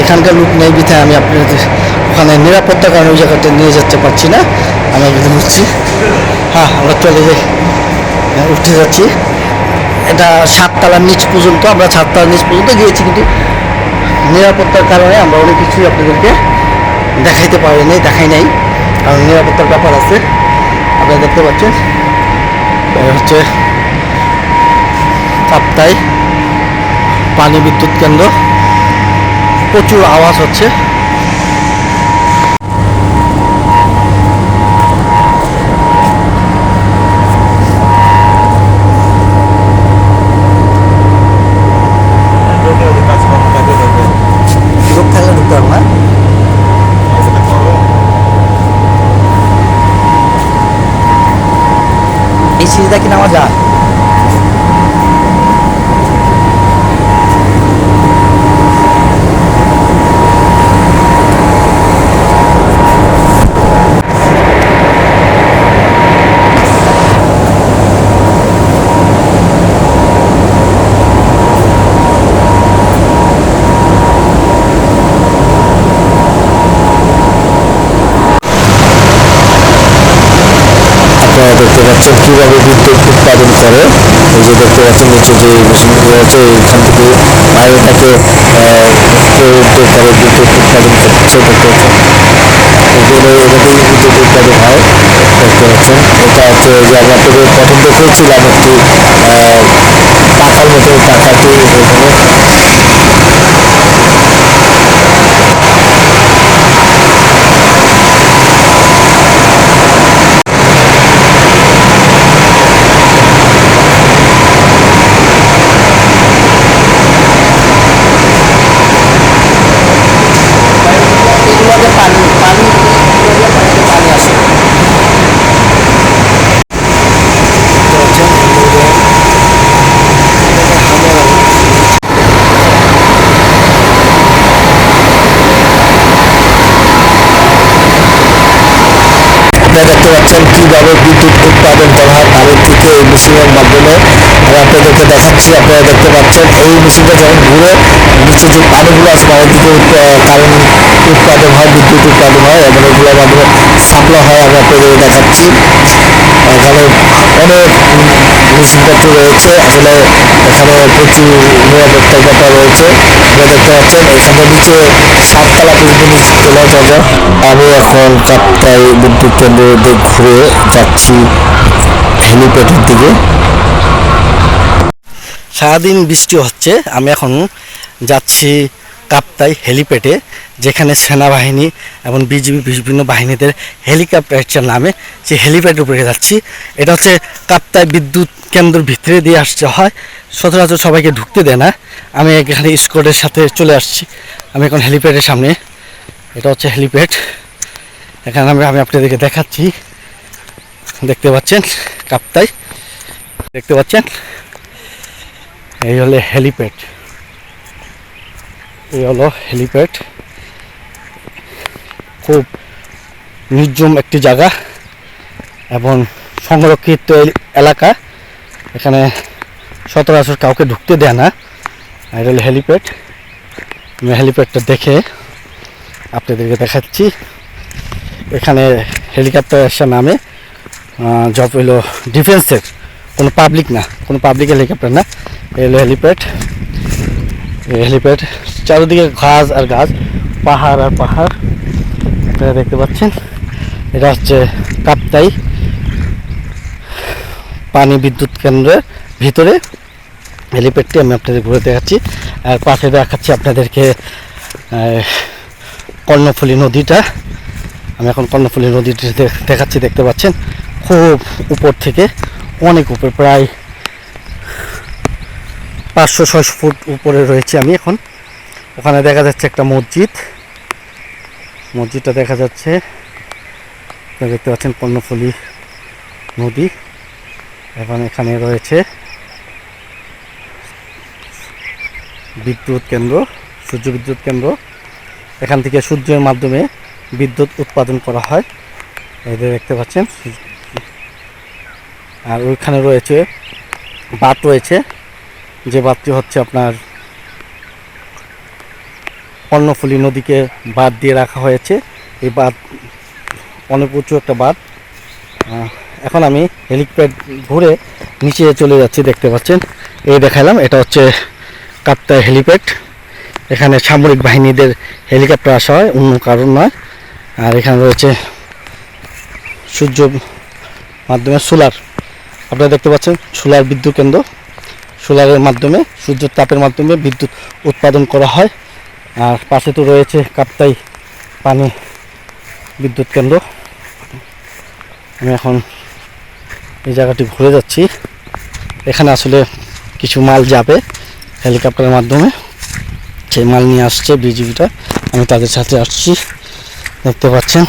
এখানকার লোক নেই বিধায় আমি আপনাদের ওখানে নিরাপত্তার কারণে ওই জায়গাটা নিয়ে যেতে পারছি না। আমি একদম উঠছি, হ্যাঁ আমরা চলে যাই, উঠে যাচ্ছি। এটা 7 তলার নিচ পর্যন্ত, আমরা 7 তলার নিচ পর্যন্ত গিয়েছি, কিন্তু নিরাপত্তার কারণে আমরা অনেক কিছুই আপনাদেরকে দেখাই নাই, কারণ নিরাপত্তার ব্যাপার আছে। আপনারা দেখতে পাচ্ছেন হচ্ছে কাপ্তাই পানি বিদ্যুৎ কেন্দ্র, প্রচুর আওয়াজ হচ্ছে। লোক থাকলে ঢুকতে পারবো না। এই সিঁড়িটা কি নামা যায়? আপনারা দেখতে পাচ্ছেন কীভাবে বিদ্যুৎ উৎপাদন করে। এই যে দেখতে পাচ্ছেন নিচে যে মেশিনগুলো আছে, এখান থেকে বাইরেটাকে প্রয়োগ করে বিদ্যুৎ উৎপাদন করছে। দেখতে পাচ্ছেন এগুলো এভাবেই বিদ্যুৎ উৎপাদন হয়। দেখতে পাচ্ছেন এটা হচ্ছে যে আমরা আপনাদের প্রথম দেখেছিলাম একটি পাখার মতো, পাখাটি এগুলোতে পানি আসে। আপনারা দেখতে পাচ্ছেন কীভাবে বিদ্যুৎ উৎপাদন করা হয় পানির থেকে এই মেশিনের মাধ্যমে। আমি আপনাদেরকে দেখাচ্ছি। আপনারা দেখতে পাচ্ছেন এই মেশিনটা যখন ঘুরে নিচে যে পানিগুলো আছে পানি থেকে কারেন্ট উৎপাদন হয়, বিদ্যুৎ উৎপাদন হয় এবং এগুলোর মাধ্যমে সাপ্লাই হয়। আমি আপনাদের দেখাচ্ছি। এখানে অনেক মেশিনপত্র রয়েছে, আসলে এখানে প্রচুর নিরাপত্তার ব্যাপার রয়েছে। আপনারা দেখতে পাচ্ছেন এখানে নিচে 7 তলা পর্যন্ত নিচে চলে যাওয়া। আমি এখন কাপ্তাই বিদ্যুৎ কেন্দ্র ঘুরে যাচ্ছি হেলিপ্যাডের দিকে। সারাদিন বৃষ্টি হচ্ছে, আমি এখন যাচ্ছি কাপ্তাই হেলিপ্যাডে, যেখানে সেনাবাহিনী এবং বিজিবি বিভিন্ন বাহিনীদের হেলিকপ্টার নামে যে হেলিপ্যাডের উপরে যাচ্ছি। এটা হচ্ছে কাপ্তাই বিদ্যুৎ কেন্দ্রের ভিতরে দিয়ে আসতে হয়, সচরাচর সবাইকে ঢুকতে দেয় না। আমি এখানে স্কোয়াডের সাথে চলে আসছি। আমি এখন হেলিপ্যাডের সামনে, এটা হচ্ছে হেলিপ্যাড। এখানে আমি আপনাদেরকে দেখাচ্ছি। দেখতে পাচ্ছেন কাপ্তাই, দেখতে পাচ্ছেন এই হলো হেলিপ্যাড, এই হলো হেলিপ্যাড। খুব নির্জন একটি জায়গা এবং সংরক্ষিত এলাকা, এখানে সচরাচর কাউকে ঢুকতে দেয় না। আর হলো হেলিপ্যাড। আমি হেলিপ্যাডটা দেখে আপনাদেরকে দেখাচ্ছি। এখানে হেলিকপ্টার আসার নামে জব হলো ডিফেন্সের, কোনো পাবলিক না, কোনো পাবলিক হেলিকপ্টার না। এই হলো হেলিপ্যাড। এই হেলিপ্যাড চারিদিকে ঘাস আর গাছ, পাহাড় আর পাহাড় আপনারা দেখতে পাচ্ছেন। এটা হচ্ছে কাপ্তাই পানি বিদ্যুৎ কেন্দ্রের ভিতরে হেলিপ্যাডটি আমি আপনাদের ঘুরে দেখাচ্ছি। আর পাশে দেখাচ্ছি আপনাদেরকে কর্ণফুলী নদীটা। আমি এখন কর্ণফুলী নদীটি দেখাচ্ছি। দেখতে পাচ্ছেন খুব উপর থেকে, অনেক উপর, প্রায় 500-600 ফুট উপরে রয়েছে আমি এখন। ওখানে দেখা যাচ্ছে একটা মসজিদ, মসজিদটা দেখা যাচ্ছে। দেখতে পাচ্ছেন কর্ণফুলী নদী এবং এখানে রয়েছে বিদ্যুৎ কেন্দ্র, সূর্য বিদ্যুৎ কেন্দ্র। এখান থেকে সূর্যের মাধ্যমে বিদ্যুৎ উৎপাদন করা হয়, এই যে দেখতে পাচ্ছেন। আর ওইখানে রয়েছে বাঁধ রয়েছে, যে বাঁধটি হচ্ছে আপনার কর্ণফুলী নদীকে বাঁধ দিয়ে রাখা হয়েছে। এই বাঁধ অনেক উঁচু একটা বাঁধ। এখন আমি হেলিপ্যাড ঘুরে নিচে চলে যাচ্ছি। দেখতে পাচ্ছেন এই দেখালাম, এটা হচ্ছে কাপ্তাই হেলিপ্যাড। এখানে সামরিক বাহিনীদের হেলিকপ্টার আসা হয়, অন্য কারণ নয়। আর এখানে রয়েছে সূর্য মাধ্যমে সোলার, আপনারা দেখতে পাচ্ছেন সোলার বিদ্যুৎ কেন্দ্র। সোলারের মাধ্যমে সূর্যের তাপের মাধ্যমে বিদ্যুৎ উৎপাদন করা হয়। আর পাশে তো রয়েছে কাপ্তাই পানি বিদ্যুৎ কেন্দ্র। আমি এখন এই জায়গাটি ঘুরে যাচ্ছি। এখানে আসলে কিছু মাল যাবে হেলিকপ্টারের মাধ্যমে, সেই মাল নিয়ে আসছে বিজিবিটা। আমি তাদের সাথে আসছি, দেখতে পাচ্ছেন।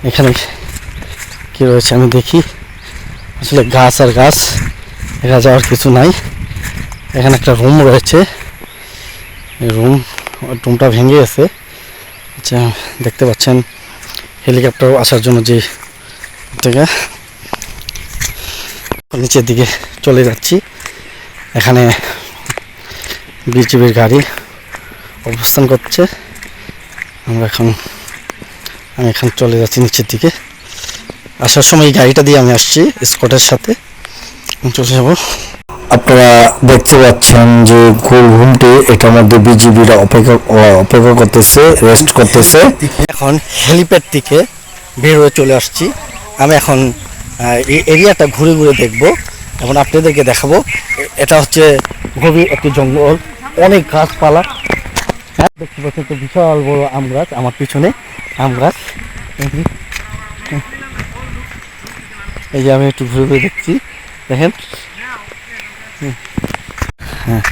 এখানে কি রয়েছে আমি দেখি। আসলে গাছ আর গাছ, এখানে যাওয়ার কিছু নাই। এখানে একটা রুম রয়েছে, এই রুমটা ভেঙে গেছে। আচ্ছা, দেখতে পাচ্ছেন হেলিকপ্টার আসার জন্য যে জায়গা, নিচের দিকে চলে যাচ্ছি। এখানে বিজিবির গাড়ি অবস্থান করছে। আমি এখন চলে যাচ্ছি নিচের দিকে। আসার সময় এই গাড়িটা দিয়ে আমি আসছি স্কটের সাথে, চলে যাব। আপনারা দেখতে পাচ্ছেন যে গোল ঘুমটি, এটার মধ্যে বিজিবিরা অপেক্ষা করতেছে, রেস্ট করতেছে। এখন হেলিপ্যাড থেকে বের হয়ে চলে আসছি। আমি এখন এই এরিয়াটা ঘুরে ঘুরে দেখব এবং আপনাদেরকে দেখাবো। এটা হচ্ছে গভীর একটি জঙ্গল, অনেক গাছপালা। হ্যাঁ, দেখতে পাচ্ছেন তো বিশাল বড় আম গাছ, আমার পিছনে আম গাছ। এই যে আমি একটু ঘুরে ঘুরে দেখছি, দেখেন। হ্যাঁ,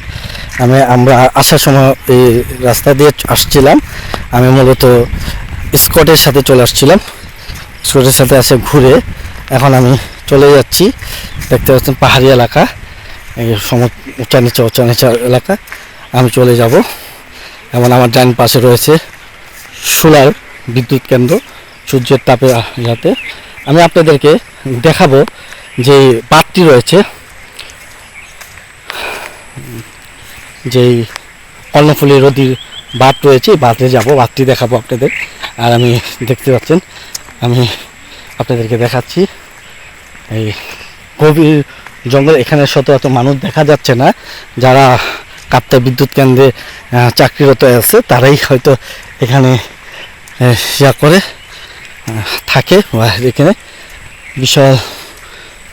আমরা আসার সময় এই রাস্তা দিয়ে আসছিলাম। আমি মূলত স্কটের সাথে চলে আসছিলাম, স্কটের সাথে আসে ঘুরে এখন আমি চলে যাচ্ছি। দেখতে পাচ্ছেন পাহাড়ি এলাকা, এই উঁচা নিচা এলাকা। আমি চলে যাব এবং আমার ডান পাশে রয়েছে সোলার বিদ্যুৎ কেন্দ্র, সূর্যের তাপে যাতে। আমি আপনাদেরকে দেখাবো যে বাঁধটি রয়েছে, যেই কর্ণফুলী নদীর বাঁধ রয়েছে, বাঁধে যাব, বাঁধটি দেখাবো আপনাদের। আর আমি দেখতে পাচ্ছেন আমি আপনাদেরকে দেখাচ্ছি এই গভীর জঙ্গল। এখানে শত মানুষ দেখা যাচ্ছে না, যারা কাপ্তাই বিদ্যুৎ কেন্দ্রে চাকরিরত আছে তারাই হয়তো এখানে করে থাকে। এখানে বিশাল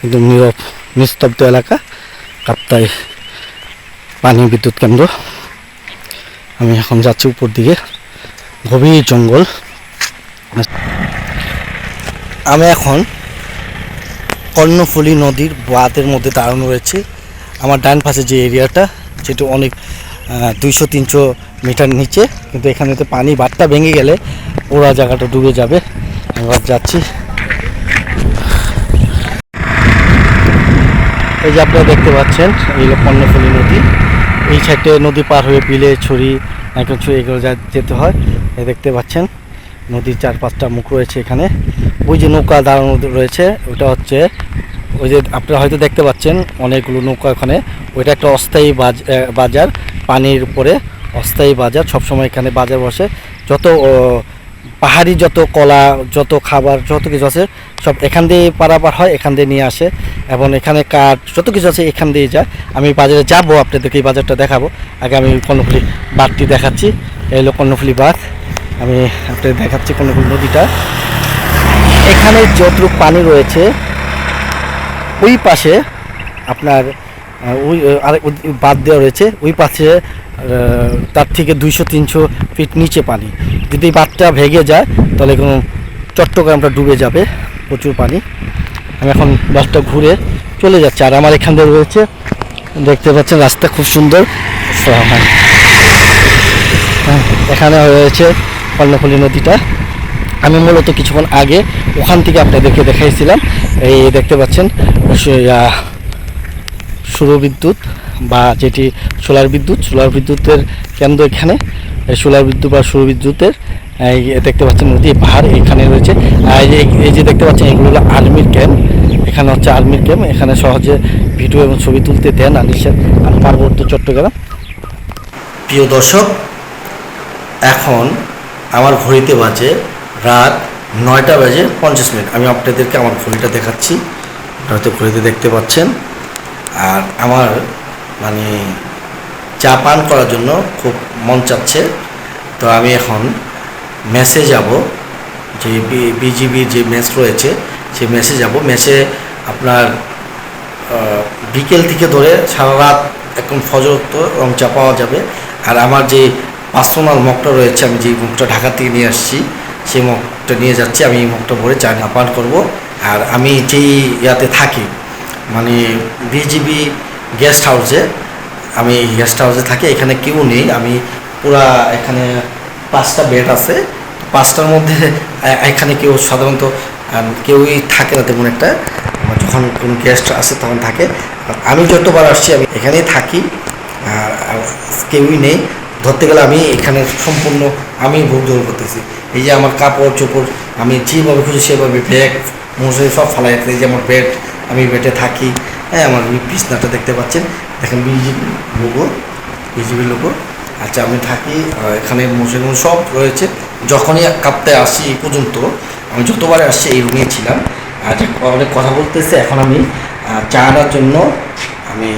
একদম নীরব নিস্তব্ধ এলাকা, কাপ্তাই পানি বিদ্যুৎ কেন্দ্র। আমি এখন যাচ্ছি উপর দিকে, গভীর জঙ্গল। আমি এখন কর্ণফুলী নদীর বাঁধের মধ্যে দাঁড়ানো রয়েছে। আমার ডান পাশে যে এরিয়াটা, যেটা অনেক 200-300 মিটার নিচে, কিন্তু এখানে তো পানি বাঁধটা ভেঙে গেলে পুরো জায়গাটা ডুবে যাবে। এবার যাচ্ছি। এই যে আপনারা দেখতে পাচ্ছেন, এই কর্ণফুলী নদী। এই সাইডে নদী পার হয়ে বিলে ছড়ি কিছু এগুলো যেতে হয়। এই দেখতে পাচ্ছেন নদীর 4-5টা মুখ রয়েছে এখানে। ওই যে নৌকা দাঁড়ানো রয়েছে, ওটা হচ্ছে ওই যে আপনারা হয়তো দেখতে পাচ্ছেন অনেকগুলো নৌকা ওখানে। ওইটা একটা অস্থায়ী বাজার, পানির উপরে অস্থায়ী বাজার। সবসময় এখানে বাজার বসে। যত পাহাড়ি যত কলা, যত খাবার, যত কিছু আছে সব এখান দিয়ে পারাপার হয়, এখান দিয়ে নিয়ে আসে। এবং এখানে কাঠ যত কিছু আছে এখান দিয়ে যায়। আমি বাজারে যাব, আপনাদেরকে এই বাজারটা দেখাবো। আগে আমি কর্ণফুলী বাঁধটি দেখাচ্ছি। এই হলো কর্ণফুলী বাঁধ। আমি আপনাদের দেখাচ্ছি কর্ণফুলী নদীটা। এখানে যতটুকু পানি রয়েছে ওই পাশে আপনার ওই আরেক বাঁধ দেওয়া রয়েছে, ওই পাশে তার থেকে 200-300 ফিট নিচে পানি। যদি বাঁধটা ভেঙে যায় তাহলে কোনো চট্টগ্রামটা ডুবে যাবে, প্রচুর পানি। আমি এখন বাসটা ঘুরে চলে যাচ্ছি। আর আমার এখান দিয়ে রয়েছে, দেখতে পাচ্ছেন রাস্তা খুব সুন্দর। এখানে রয়েছে কর্ণফুলী নদীটা। আমি মূলত কিছুক্ষণ আগে ওখান থেকে আপনাদেরকে দেখাইছিলাম। এই দেখতে পাচ্ছেন সৌরবিদ্যুৎ বা যেটি সোলার বিদ্যুতের কেন্দ্র এখানে। সোলার বিদ্যুৎ বা সৌরবিদ্যুতের এই দেখতে পাচ্ছেন নদী পাহাড় এখানে রয়েছে। এই যে দেখতে পাচ্ছেন এগুলো হলো আর্মির ক্যাম্প। এখানে হচ্ছে আর্মির ক্যাম্প। এখানে সহজে ভিডিও এবং ছবি তুলতে দেন না নিষেধ। আমি পার্বত্য চট্টগ্রাম। প্রিয় দর্শক, এখন আমার ঘড়িতে বাজে রাত 9:50। আমি আপনাদেরকে আমার ঘড়িটা দেখাচ্ছি, হয়তো ঘড়িতে দেখতে পাচ্ছেন। আর আমার মানে চা পান করার জন্য খুব মন চাচ্ছে। তো আমি এখন মেসে যাব, যে বিজিবির যে মেস রয়েছে সেই মেসে যাব। মেসে আপনার বিকেল থেকে ধরে সারা রাত একদম ফজর তো রং চা পাওয়া যাবে। আর আমার যে পার্সোনাল মগটা রয়েছে, আমি যে মগটা ঢাকা থেকে নিয়ে আসছি সেই মগটা নিয়ে যাচ্ছি। আমি এই মগটা ভরে চা পান করব। আর আমি যেই ইয়াতে থাকি মানে বিজিবি গেস্ট হাউসে, আমি গেস্ট হাউসে থাকি, এখানে কেউ নেই। আমি পুরা এখানে 5টা বেড আছে, 5টার মধ্যে এখানে কেউ সাধারণত কেউই থাকে না তেমন একটা। যখন কোনো গেস্ট আসে তখন থাকে। আমি যতবার আসছি আমি এখানেই থাকি, আর কেউই নেই। ধরতে গেলে আমি এখানে সম্পূর্ণ আমি ভোগদল করতেছি। এই যে আমার কাপড় চোপড় আমি যেভাবে খুঁজি সেভাবে ব্যাগ মশারি সব ফালাই রাখতে। এই যে আমার বেড, আমি বেডে থাকি। হ্যাঁ, আমার বিছনাটা দেখতে পাচ্ছেন, দেখেন বিজিবি লোগো। আচ্ছা, আমি থাকি এখানে মশারি সব রয়েছে। যখনই কাঁপতে আসি এই পর্যন্ত আমি যতবার আসছি এই রুমেই ছিলাম। আর অনেক কথা বলতেছে। এখন আমি চা আনার জন্য আমি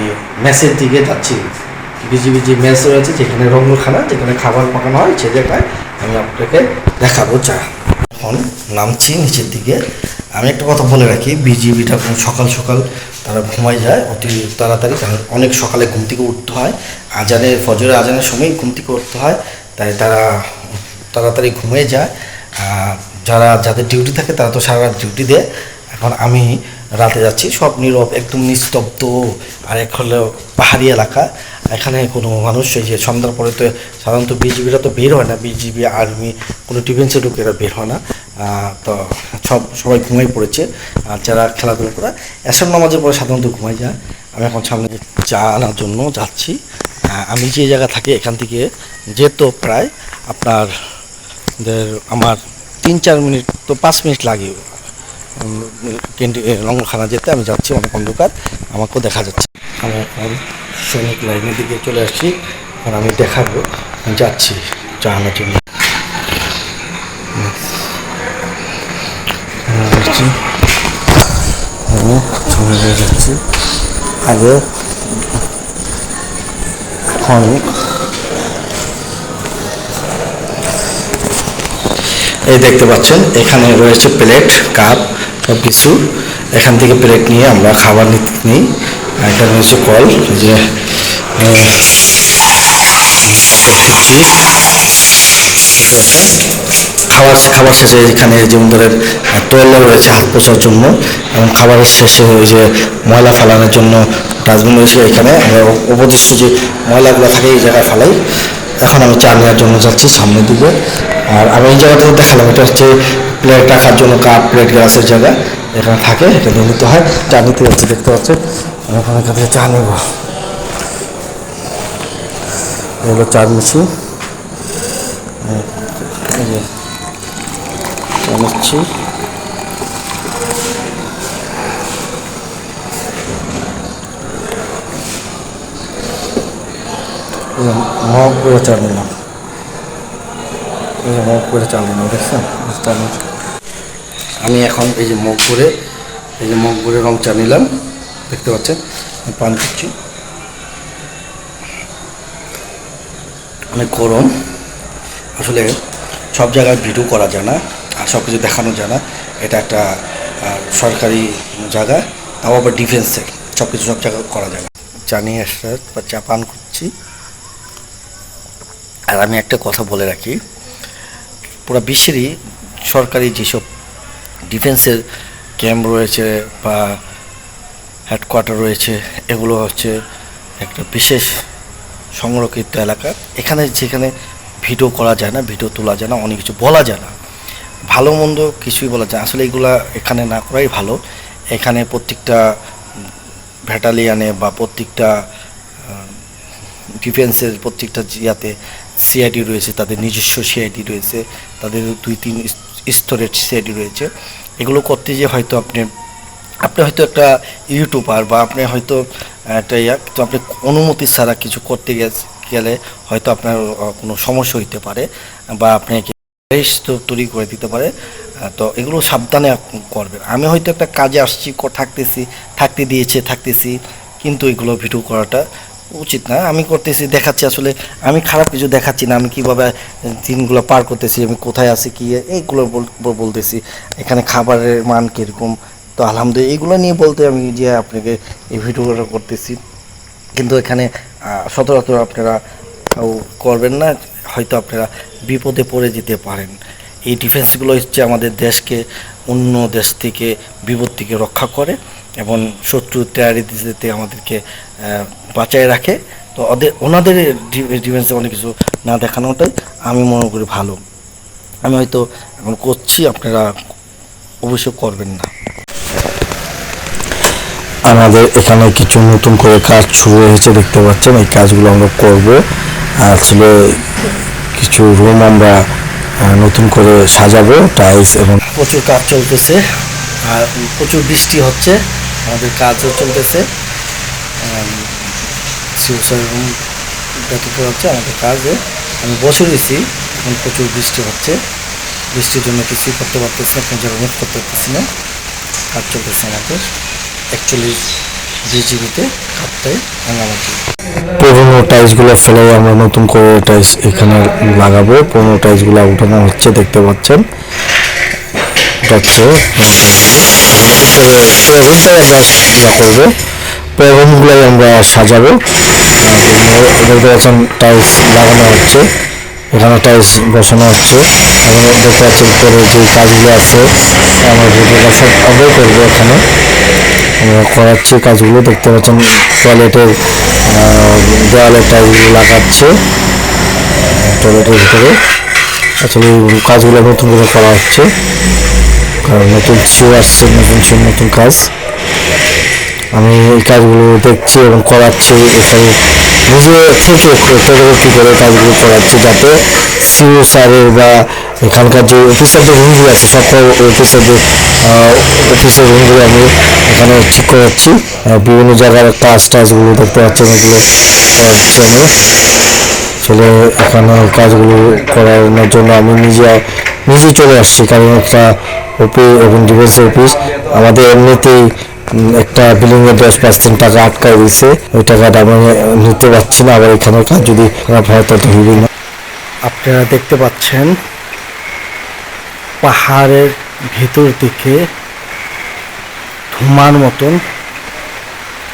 মেসের দিকে যাচ্ছি। বিজিবি যে মেস রয়েছে যেখানে রঙ্গখানা, যেখানে খাবার পাকানো হয়, সে জায়গায় আমি আপনাকে দেখাবো চা। এখন নামছি নিচের দিকে। আমি একটা কথা বলে রাখি, বিজিবিটা সকাল সকাল তারা ঘুমায় যায় অতি তাড়াতাড়ি, কারণ অনেক সকালে ঘুম থেকে উঠতে হয়। ফজরের আজানের সময় ঘুম থেকে উঠতে হয়, তাই তারা তাড়াতাড়ি ঘুমিয়ে যায়। যাদের ডিউটি থাকে তারা তো সারা রাত ডিউটি দেয়। এখন আমি রাতে যাচ্ছি, সব নীরব, একদম নিস্তব্ধ। আর এক হলো পাহাড়ি এলাকা, এখানে কোনো মানুষ, এই যে সন্ধ্যার পরে তো সাধারণত বিজিবিরা তো বের হয় না, বিজিবি আর্মি কোনো ডিফেন্সের লোকেরা বের হয় না। তো সবাই ঘুমাই পড়েছে। আর যারা খেলাধুলা করে এসব নামাজের পরে সাধারণত ঘুমাই যায়। আমি এখন সামনে চা আনার জন্য যাচ্ছি। আমি যে জায়গা থাকি এখান থেকে যেত প্রায় আপনার আমার 3-4 মিনিট তো 5 মিনিট লাগে রঙখানা যেতে। আমি যাচ্ছি, অনেক অন্ধকার, আমাকেও দেখা যাচ্ছে। আমি এখন সৈনিক লাইনের দিকে চলে আসছি। আর আমি দেখাবো, আমি যাচ্ছি চা আনার জন্য। আমি যাচ্ছি আগে। এখন এই দেখতে পাচ্ছেন এখানে রয়েছে প্লেট, কাপ, সব কিছু। এখান থেকে প্লেট নিয়ে আমরা খাবার নিই। এখানে রয়েছে কল, যে খাবার শেষে এখানে যেমন ধরেন তোয়ালে রয়েছে হাত পোছার জন্য, এবং খাবারের শেষে ওই যে ময়লা ফেলানোর জন্য ডাস্টবিন রয়েছে। এখানে আমরা অবশিষ্ট যে ময়লাগুলো থাকে এই জায়গায় ফেলাই। এখন আমি চা নেওয়ার জন্য যাচ্ছি সামনের দিকে। আর আমি এই জায়গাটা দেখালাম, এটা হচ্ছে প্লেট রাখার জন্য, কাপ প্লেট গ্লাসের জায়গা এখানে থাকে, এখানে নিতে হয়। চা নিতে যাচ্ছি, দেখতে পাচ্ছেন। আমি এখন এখান থেকে চা নেব। এগুলো চা নিচ্ছি, চা নিচ্ছি। মগ করে চা নিলাম, মগ করে চা নিলাম, দেখছেন। আমি এখন এই যে মগ করে রং চা নিলাম, দেখতে পাচ্ছেন। আমি পান করছি, অনেক গরম। আসলে সব জায়গায় ভিডিও করা যায় না, আর সব কিছু দেখানো যায় না। এটা একটা সরকারি জায়গা, তাও আবার ডিফেন্সের, সব কিছু সব জায়গায় করা যায় না। চা নিয়ে আসতে বা চা পান করছি। আর আমি একটা কথা বলে রাখি, পুরো বিশ্বেরই সরকারি যেসব ডিফেন্সের ক্যাম্প রয়েছে বা হেডকোয়ার্টার রয়েছে, এগুলো হচ্ছে একটা বিশেষ সংরক্ষিত এলাকা। এখানে যেখানে ভিডিও করা যায় না, ভিডিও তোলা যায় না, অনেক কিছু বলা যায় না, ভালো মন্দ কিছুই বলা যায়। আসলে এগুলা এখানে না করাই ভালো। এখানে প্রত্যেকটা ব্যাটালিয়ানে বা প্রত্যেকটা ডিফেন্সের প্রত্যেকটা ইয়াতে সিআইডি রয়েছে, তাদের নিজস্ব সিআইডি রয়েছে, তাদের 2-3 স্তরের সিআইডি রয়েছে। এগুলো করতে যে হয়তো আপনি হয়তো একটা ইউটিউবার বা আপনি হয়তো একটা তো আপনি অনুমতি ছাড়া কিছু করতে গেলে হয়তো আপনার কোনো সমস্যা হইতে পারে, বা আপনাকে তো তৈরি করে দিতে পারে। তো এগুলো সাবধানে করবেন। আমি হয়তো একটা কাজে আসছি, থাকতেছি, থাকতেছি, কিন্তু এগুলো ভিডিও করাটা উচিত না। আমি করতেছি, দেখাচ্ছি, আসলে আমি খারাপ কিছু দেখাচ্ছি না, আমি কীভাবে দিনগুলো পার করতেছি, আমি কোথায় আছি কী এইগুলো বলতেছি। এখানে খাবারের মান কীরকম, তো আলহামদুলিল্লাহ এগুলো নিয়ে বলতে আমি যে আপনাকে এই ভিডিওটা করতেছি। কিন্তু এখানে সচরাচর আপনারা করবেন না, হয়তো আপনারা বিপদে পড়ে যেতে পারেন। এই ডিফেন্সগুলো হচ্ছে আমাদের দেশকে অন্য দেশ থেকে বিপদ থেকে রক্ষা করে এবং শত্রু টেরারিস্টদের আমাদেরকে বাঁচায় রাখে। তো ওনাদের ডিফেন্সে অনেক কিছু না দেখানোটাই আমি মনে করি ভালো। আমি হয়তো এখন করছি, আপনারা অবশ্যই করবেন না। আমাদের এখানে কিছু নতুন করে কাজ শুরু হয়েছে, দেখতে পাচ্ছেন। এই কাজগুলো আমরা করব। আসলে কিছু রুম আমরা নতুন করে সাজাবো, টাইলস এবং প্রচুর কাজ চলতেছে আর প্রচুর বৃষ্টি হচ্ছে, আমাদের কাজও চলতেছে। রুম দেখতে হচ্ছে আমাদের কাজে, আমি বসে রয়েছি, এখন প্রচুর বৃষ্টি হচ্ছে, বৃষ্টির জন্য কিছুই করতে পারতেছি না, কোনো জায়গায় মুভ করতে পারতেছি না। কাজ চলতেছে আমাদের 41 বিজিবিতে কাজটাই রাঙামাটি। পুরোনো টাইলসগুলো ফেলে আমরা নতুন করে টাইলস এখানে লাগাবো। পুরোনো টাইলসগুলো উঠানো হচ্ছে, দেখতে পাচ্ছেন। রুমগুলোই আমরা সাজাবো। দেখতে পাচ্ছেন টাইলস লাগানো হচ্ছে, এখানে টাইলস বসানো হচ্ছে। এবং দেখতে পাচ্ছেন পরে যে কাজগুলো আছে আমার ভিডিওটা সব আমরাই করবো। এখানে আমরা করাচ্ছি কাজগুলো, দেখতে পাচ্ছেন। টয়লেটের দেওয়ালের টাইলসগুলো লাগাচ্ছে টয়লেটের ভিতরে। আসলে কাজগুলো নতুন করে করা হচ্ছে, কারণ নতুন শো আসছে, নতুন কাজ। আমি এই কাজগুলো দেখছি এবং করাচ্ছি, এখানে নিজে থেকে তদারকি করে কাজগুলো করাচ্ছি, যাতে সিও স্যারের বা এখানকার যে অফিসারদের রুমগুলো আছে সকল অফিসের রুমগুলো আমি এখানে ঠিক করাচ্ছি। বিভিন্ন জায়গার টাচগুলো দেখতে পাচ্ছেন, এগুলো করাচ্ছি আমি। আসলে এখানে কাজগুলো করানোর জন্য আমি নিজে চলে আসছি, কারণ একটা এবং ডিফেন্স অফিস আমাদের এমনিতেই একটা বিল্ডিংয়ে 10% টাকা আটকায় দিয়েছে। ওই টাকাটা আমি নিতে পারছি না, আবার এখানে কাজ যদি খারাপ হয় তাতে হইবে না। আপনারা দেখতে পাচ্ছেন পাহাড়ের ভেতর থেকে ধোঁয়ার মতন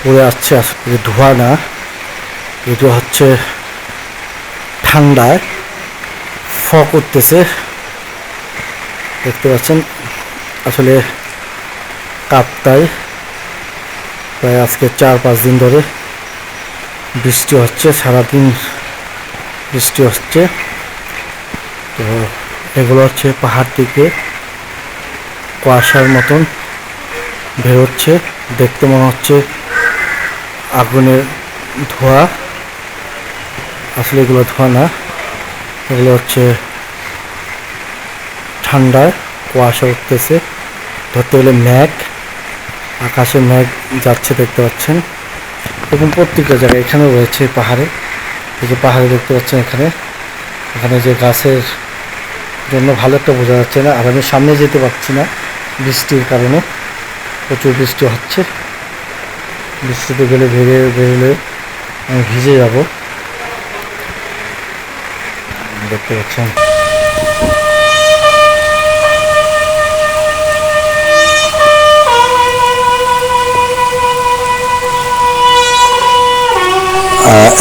পড়ে আসছে। আসলে ধোঁয়া না, এটা হচ্ছে ঠান্ডায় করতেছে, দেখতে পাচ্ছেন। আসলে কাপ্তায় প্রায় আজকে 4-5 দিন ধরে বৃষ্টি হচ্ছে, সারাদিন বৃষ্টি হচ্ছে। তো এগুলো হচ্ছে পাহাড় থেকে কুয়াশার মতন বেরোচ্ছে, দেখতে মনে হচ্ছে আগুনের ধোঁয়া। আসলে এগুলো ধোঁয়া না, এগুলো হচ্ছে ঠান্ডায় কুয়াশা উঠতেছে, ধরতে গেলে মেঘ, আকাশে মেঘ যাচ্ছে, দেখতে পাচ্ছেন। এবং প্রত্যেকটা জায়গায় এখানেও রয়েছে পাহাড়ে, এই যে পাহাড়ে দেখতে পাচ্ছেন, এখানে যে গাছের জন্য ভালো একটা বোঝা যাচ্ছে না। আর আমি সামনে যেতে পারছি না বৃষ্টির কারণে, প্রচুর বৃষ্টি হচ্ছে। বৃষ্টিতে গেলে বেরোলে আমি ভিজে যাব, দেখতে পাচ্ছেন।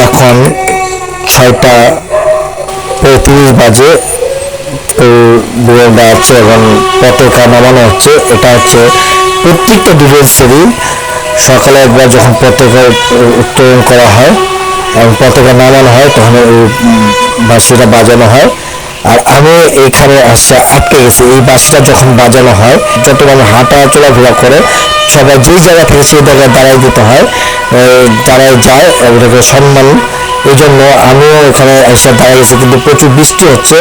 এখন 6:35 বাজে, বিরোধা আছে এবং পতাকা নামানো হচ্ছে। এটা হচ্ছে প্রত্যেকটা ডিফেন্সেরই সকালে একবার যখন পতাকা উত্তোলন করা হয় এবং পতাকা নামানো হয়, তখন এই বাঁশিটা বাজানো হয়। আর আমি এইখানে আসছে আটকে গেছি, এই বাঁশিটা যখন বাজানো হয়, যত মানুষ হাঁটা চলাফেরা করে সবাই যেই জায়গা থেকে সেই জায়গায় দাঁড়াই দিতে হয়, দাঁড়ায় যায়, ওটাকে সম্মান। এই জন্য আমিও এখানে এসে দাঁড়িয়ে গেছি, কিন্তু প্রচুর বৃষ্টি হচ্ছে।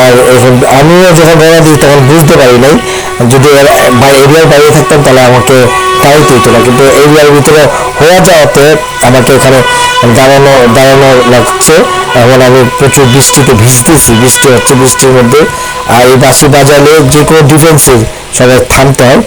আর এখন আমিও যখন রওনা দিই তখন বুঝতে পারি নাই, যদি এরিয়ার বাইরে থাকতাম তাহলে আমাকে দাঁড়াইতে হতো না, কিন্তু এরিয়ার ভিতরে হয়ে যাওয়াতে আমাকে এখানে দাঁড়ানো লাগছে। এখন আমি প্রচুর বৃষ্টিতে ভিজতেছি, বৃষ্টি হচ্ছে বৃষ্টির মধ্যে। আর এই বাঁশি বাজালে যে কোনো ডিফেন্সের সবাই থামতে হয়।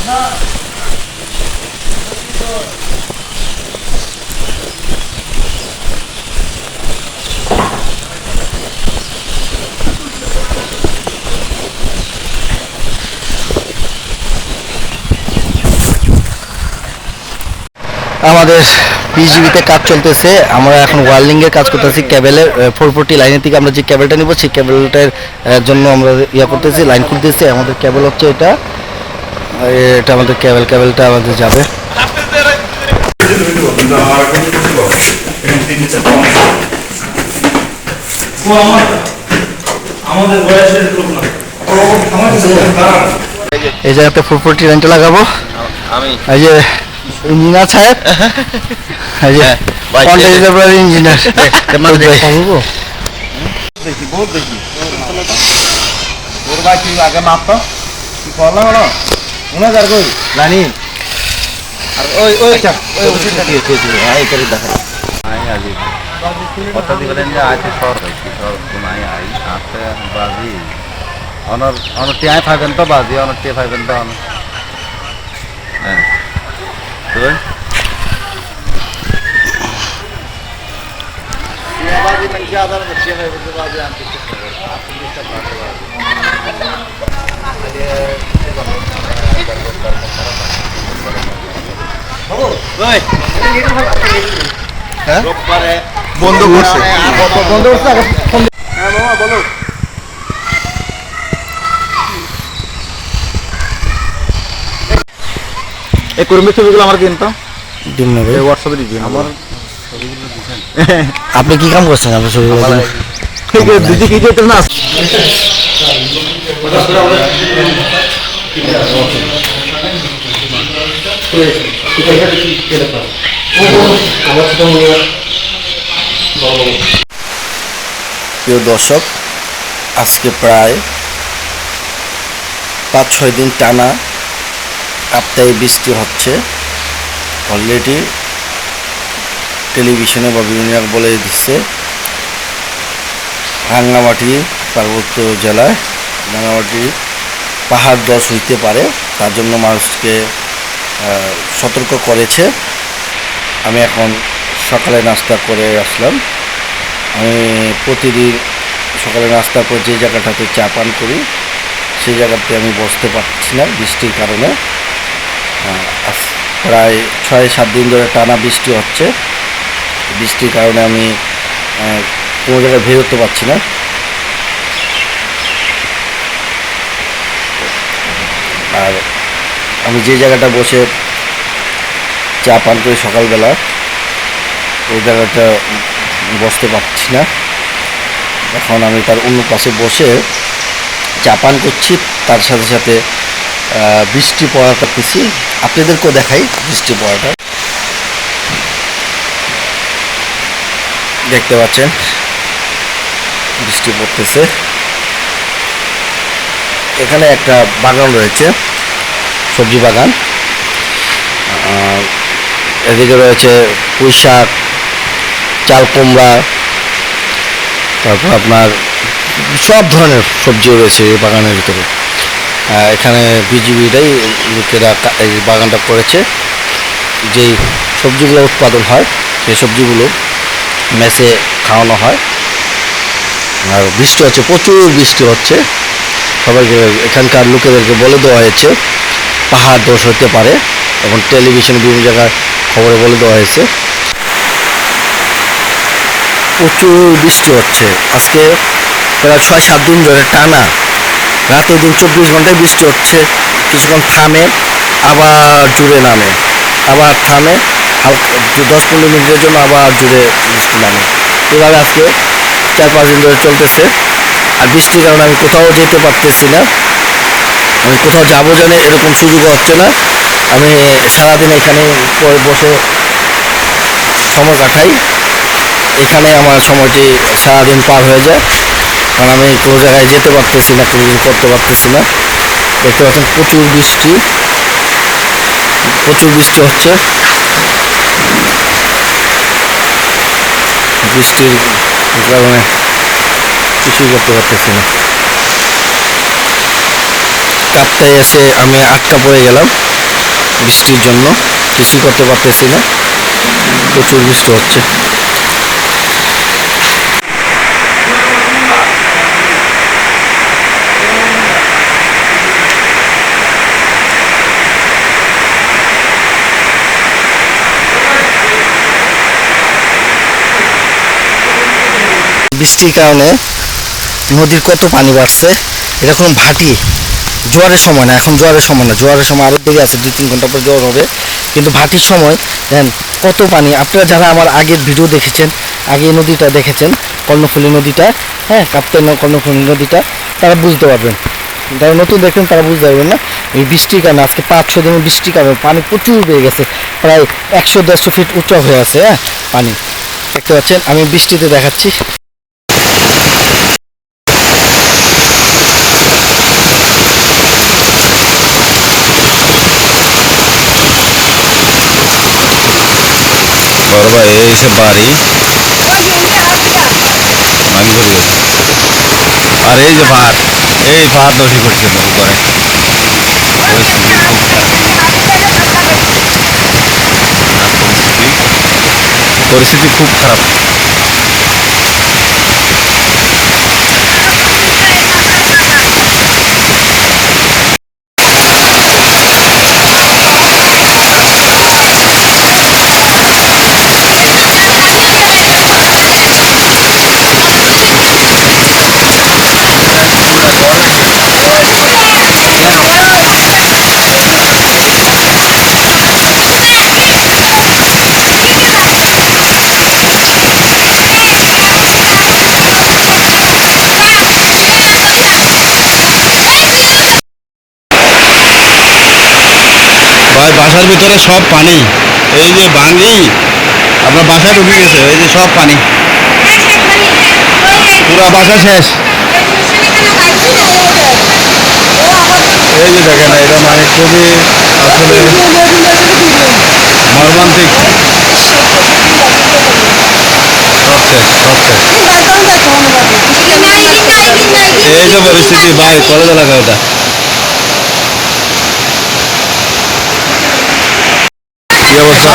আমাদের বিজিবিতে কাজ চলতেছে, আমরা এখন ওয়ার্লিং এর কাজ করতেছি কেবলের 440 লাইনের থেকে আমরা যে কেবলটা নিব সেই কেবলটার জন্য আমরা ইয়া করতেছি, লাইন খুলতেছি। আমাদের কেবল হচ্ছে এটা, এটা আমাদের কেবলটা আমাদের যাবে। এই জায়গাতে 440 লাইনটা লাগাবো। এই যে ইঞ্জিনিয়ার সাহেব, এই যে ইঞ্জিনিয়ার দেখি বহুত দেখি তোর ভাই কি আগে মাপ তো কি করলাম হলো মনে যার কই জানি আর ওই ওই ওই ওষুধটা দিয়ে খেয়েছি হ্যাঁ এই করে দেখা আই আজি কত দিবেন যে আইতে সর হইছি সর কোনাই আই আতে বাজি অনর অনর টিআই পাইবেন তো বাজি অনর টিআই পাইবেন তো অনর হ্যাঁ তুই বাজি মানে কি আদার মধ্যে হয় বুঝতে বাজি আনতে আপনি চেষ্টা করতে হ্যাঁ বন্ধ করছে বন্ধ করছে হ্যাঁ মামা বলো এই কর্মী ছবিগুলো আমার দিন তো দিন নেবে হোয়াটসঅ্যাপে দিয়ে দিন আমার আপনি কি কাম করছেন? আপনার ছবি দিদি কি যেত না প্রিয় দর্শক, আজকে প্রায় 5-6 দিন টানা কাপ্তাই বৃষ্টি হচ্ছে। অলরেডি টেলিভিশনে বা বিভিন্ন জায়গায় বলে দিচ্ছে রাঙ্গামাটি পার্বত্য জেলায় রাঙ্গামাটি পাহাড় ধস হইতে পারে, তার জন্য মানুষকে সতর্ক করেছে। আমি এখন সকালে নাস্তা করে আসলাম। আমি প্রতিদিন সকালে নাস্তা করে যে জায়গাটাতে চা পান করি সেই জায়গাতে আমি বসতে পারছি না বৃষ্টির কারণে। প্রায় 6-7 দিন ধরে টানা বৃষ্টি হচ্ছে। বৃষ্টির কারণে আমি কোনো জায়গায় বেরোতে পারছি না। আর আমি যে জায়গাটা বসে চা পান করি সকালবেলা ওই জায়গাটা বসতে পারছি না। এখন আমি তার অন্য পাশে বসে চা পান করছি, তার সাথে সাথে বৃষ্টি পড়া করতেছি। আপনাদেরকেও দেখাই বৃষ্টি পড়াটা। দেখতে পাচ্ছেন বৃষ্টি পড়তেছে। এখানে একটা বাগান রয়েছে, সবজি বাগান। এদিকে রয়েছে পুঁই শাক, চাল কুমড়া, তারপর আপনার সব ধরনের সবজিও রয়েছে এই বাগানের ভিতরে। এখানে বিজিবিরাই লোকেরা এই বাগানটা করেছে। যেই সবজিগুলো উৎপাদন হয় সেই সবজিগুলো মেসে খাওয়ানো হয়। আর বৃষ্টি হচ্ছে, প্রচুর বৃষ্টি হচ্ছে। সবাইকে এখানকার লোকেদেরকে বলে দেওয়া হয়েছে পাহাড় ধস হতে পারে, এবং টেলিভিশনে বিভিন্ন জায়গায় খবরে বলে দেওয়া হয়েছে। প্রচুর বৃষ্টি হচ্ছে আজকে প্রায় 6-7 দিন ধরে টানা, রাতের দিন 24 ঘন্টায় বৃষ্টি হচ্ছে। কিছুক্ষণ থামে, আবার জুড়ে নামে, আবার থামে, হালকা 10-15 মিনিটের জন্য আবার জুড়ে বৃষ্টি নামে। এভাবে আজকে 4-5 দিন ধরে চলতেছে। আর বৃষ্টির কারণে আমি কোথাও যেতে পারতেছি না। আমি কোথাও যাবো জানে এরকম সুযোগ হচ্ছে না। আমি সারাদিন এখানে বসে সময় কাটাই। এখানে আমার সময়টি সারাদিন পার হয়ে যায়, কারণ আমি কোনো জায়গায় যেতে পারতেছি না, কোনো কিছু করতে পারতেছি না। দেখতে পাচ্ছেন প্রচুর বৃষ্টি, প্রচুর বৃষ্টি হচ্ছে। বৃষ্টির কারণে কিছুই করতে পারতেছি না। কাপ্তাই এসে আমি আটকা পড়ে গেলাম। বৃষ্টির জন্য কিছুই করতে পারতেছি না, প্রচুর বৃষ্টি হচ্ছে। বৃষ্টির কারণে নদীর কত পানি বাড়ছে, এটা কোনো ভাটি, জোয়ারের সময় না, এখন জোয়ারের সময় না, জোয়ারের সময় আরও দেরি আছে, 2-3 ঘন্টা পর জোয়ার হবে, কিন্তু ভাটির সময় দেন কত পানি। আপনারা যারা আমার আগের ভিডিও দেখেছেন, আগে এই নদীটা দেখেছেন, কর্ণফুলী নদীটা, হ্যাঁ কাপ্তাই কর্ণফুলী নদীটা, তারা বুঝতে পারবেন। যারা নতুন দেখবেন তারা বুঝতে পারবেন না। এই বৃষ্টির কারণে আজকে 5-6 দিনের বৃষ্টির কারণে পানি প্রচুর বেড়ে গেছে, প্রায় 100-150 ফিট উঁচু হয়ে আছে, হ্যাঁ পানি দেখতে পাচ্ছেন। আমি বৃষ্টিতে দেখাচ্ছি। বড় ভাই এই সে বাড়ি ভাঙি পড়ে গেছে, আর এই যে পাহাড়, এই পাহাড় দোষী করছে তো করে পরিস্থিতি খুব খারাপ। ভাই বাসার ভিতরে সব পানি, এই যে ভাঙি আপনার বাসায় ঢুকে গেছে, এই যে সব পানি, পুরা বাসা শেষ। এই যে দেখেন এটা মানে খুবই আসলে মর্মান্তিক, সব শেষ সব শেষ। এই যে পরিস্থিতি ভাই, কলেজ এলাকা এটা। কি অবস্থা?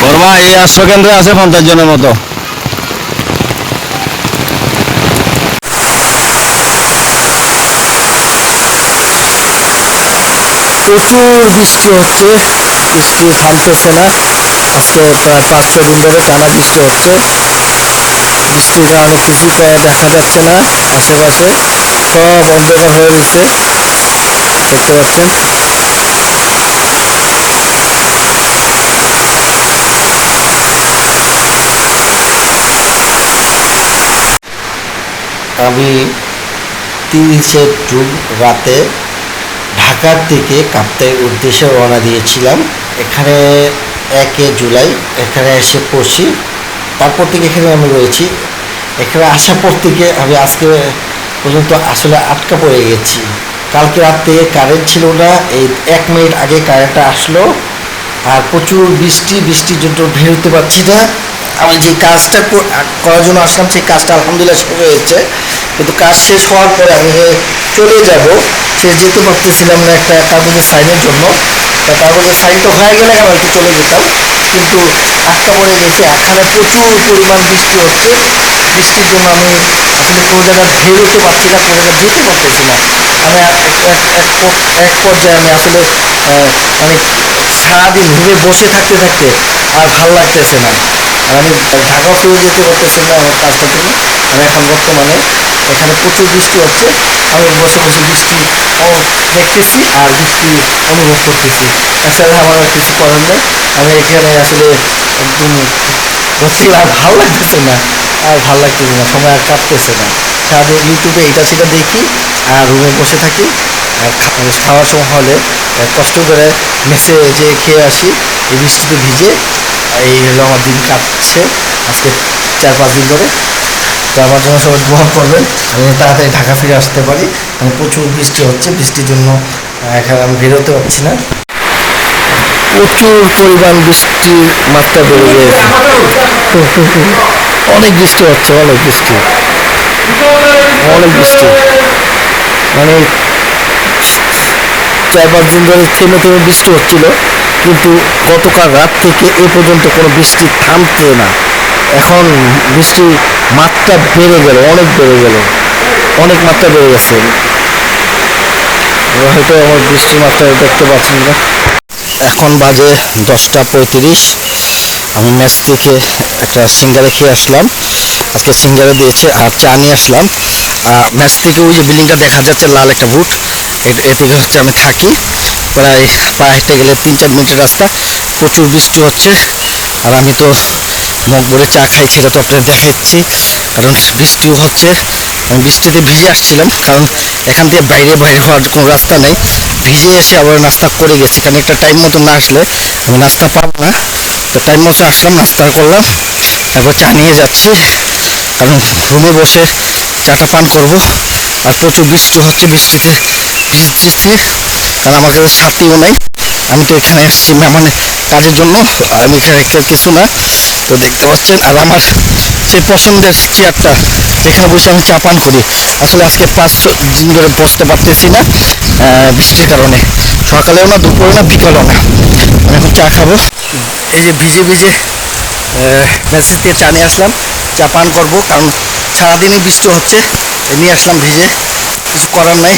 বর্মা এই আশ্রয় কেন্দ্রে আছে 50 জনের মতো। প্রচুর বৃষ্টি হচ্ছে, বৃষ্টি থামতেছে না। আজকে প্রায় 5-6 দিন ধরে টানা বৃষ্টি হচ্ছে। বৃষ্টির কারণে কিছুই দেখা যাচ্ছে না, আশেপাশে সব অন্ধকার হয়ে গেছে, দেখতে পাচ্ছেন। আমি 30 জুন রাতে ঢাকার থেকে কাপ্তাইয়ের উদ্দেশ্যে রওনা দিয়েছিলাম। এখানে 1 জুলাই এখানে এসে পড়ছি, তারপর থেকে এখানে আমি রয়েছি। এখানে আসার পর থেকে আমি আজকে পর্যন্ত আসলে আটকা পড়ে গেছি। কালকে রাত থেকে কারেন্ট ছিল না, এই 1 মিনিট আগে কারেন্টটা আসলো, আর প্রচুর বৃষ্টির জন্য বের হতে পারছি না। আমি যে কাজটা করার জন্য আসলাম সেই কাজটা আলহামদুলিল্লাহ শেষ হয়েছে, কিন্তু কাজ শেষ হওয়ার পরে আমি চলে যাব, সে যেতে পারতেছিলাম না একটা কাগজের সাইনের জন্য। তা কাগজের সাইনটা হয়ে গেলে আমি একটু চলে যেতাম, কিন্তু আটকা পড়ে গেছে। এখানে প্রচুর পরিমাণ বৃষ্টি হচ্ছে, বৃষ্টির জন্য আমি আসলে কোনো জায়গায় বের হতে পারছি না, কোনো জায়গায় যেতে পারতেছি না। আমি এক পর্যায়ে আমি আসলে মানে সারাদিন ঘুরে বসে থাকতে থাকতে আর ভালো লাগতেছে না, আর আমি ঢাকা ফিরে যেতে পারতেছি না আমার কাজটা থেকে। আমি এখন বর্তমানে এখানে প্রচুর বৃষ্টি হচ্ছে, আমি বসে বসে বৃষ্টি দেখতেছি আর বৃষ্টি অনুভব করতেছি। আসলে আমার আর কিছু করার নেই, আমি এখানে আসলে একদম বলছি আর ভালো লাগতেছে না, আর ভালো লাগতেছে না, সময় আর কাটতেছে না। সারাদিন ইউটিউবে এটা সেটা দেখি আর রুমে বসে থাকি, আর খাওয়ার সময় হলে কষ্ট করে মেসে যে খেয়ে আসি এই বৃষ্টিতে ভিজে। এই হলো আমার দিন কাটছে আজকে 4-5 দিন ধরে। তো আমার জন্য সবাই দোয়া করবেন আমি তাড়াতাড়ি ঢাকা ফিরে আসতে পারি, কারণ প্রচুর বৃষ্টি হচ্ছে, বৃষ্টির জন্য এখানে আমি বেরোতে পারছি না। প্রচুর পরিমাণ বৃষ্টির মাত্রা বেড়ে গিয়েছে, অনেক বৃষ্টি হচ্ছে, অনেক বৃষ্টি, অনেক বৃষ্টি, মানে 4-5 দিন ধরে থেমে থেমে বৃষ্টি হচ্ছিল, কিন্তু গতকাল রাত থেকে এ পর্যন্ত কোনো বৃষ্টি থামছে না। এখন বৃষ্টির মাত্রা বেড়ে গেল, অনেক বেড়ে গেল, অনেক মাত্রা বেড়ে গেছে। হয়তো আমার বৃষ্টির মাত্রা দেখতে পাচ্ছেন না। এখন বাজে 10:35। আমি ম্যাচ থেকে একটা সিঙ্গারা খেয়ে আসলাম, আজকে সিঙ্গারা দিয়েছে আর চা নিয়ে আসলাম। ম্যাচ থেকে ওই যে বিল্ডিংটা দেখা যাচ্ছে লাল একটা বুট, এ থেকে হচ্ছে আমি থাকি, প্রায় পায়ে হেঁটে গেলে 3-4 মিনিটের রাস্তা। প্রচুর বৃষ্টি হচ্ছে আর আমি তো মগ ভরে চা খাইছি, এটা তো আপনাদের দেখাচ্ছি, কারণ বৃষ্টিও হচ্ছে। আমি বৃষ্টিতে ভিজে আসছিলাম, কারণ এখান থেকে বাইরে হওয়ার কোনো রাস্তা নেই, ভিজে এসে আবার নাস্তা করে গেছি, কারণ একটা টাইম মতো না আসলে আমি নাস্তা পাবো না। তো টাইম মতো আসলাম, নাস্তা করলাম, তারপর চা নিয়ে যাচ্ছি, কারণ রুমে বসে চাটা পান করব। আর প্রচুর বৃষ্টি হচ্ছে, বৃষ্টিতে ভিজতেছি, কারণ আমার কাছে ছাতিও নাই। আমি তো এখানে আসছি মানে কাজের জন্য, আর আমি এখানে কিছু না, তো দেখতে পাচ্ছেন। আর আমার সেই পছন্দের চেয়ারটা, যেখানে বসে আমি চা পান করি, আসলে আজকে 5 দিন ধরে বসতে পারতেছি না বৃষ্টির কারণে, সকালেও না, দুপুরেও না, বিকালেও না। আমি এখন চা খাবো। এই যে ভিজে ভিজে মেসেজ দিয়ে চা নিয়ে আসলাম, চা পান করবো, কারণ সারাদিনই বৃষ্টি হচ্ছে, নিয়ে আসলাম ভিজে, কিছু করার নাই,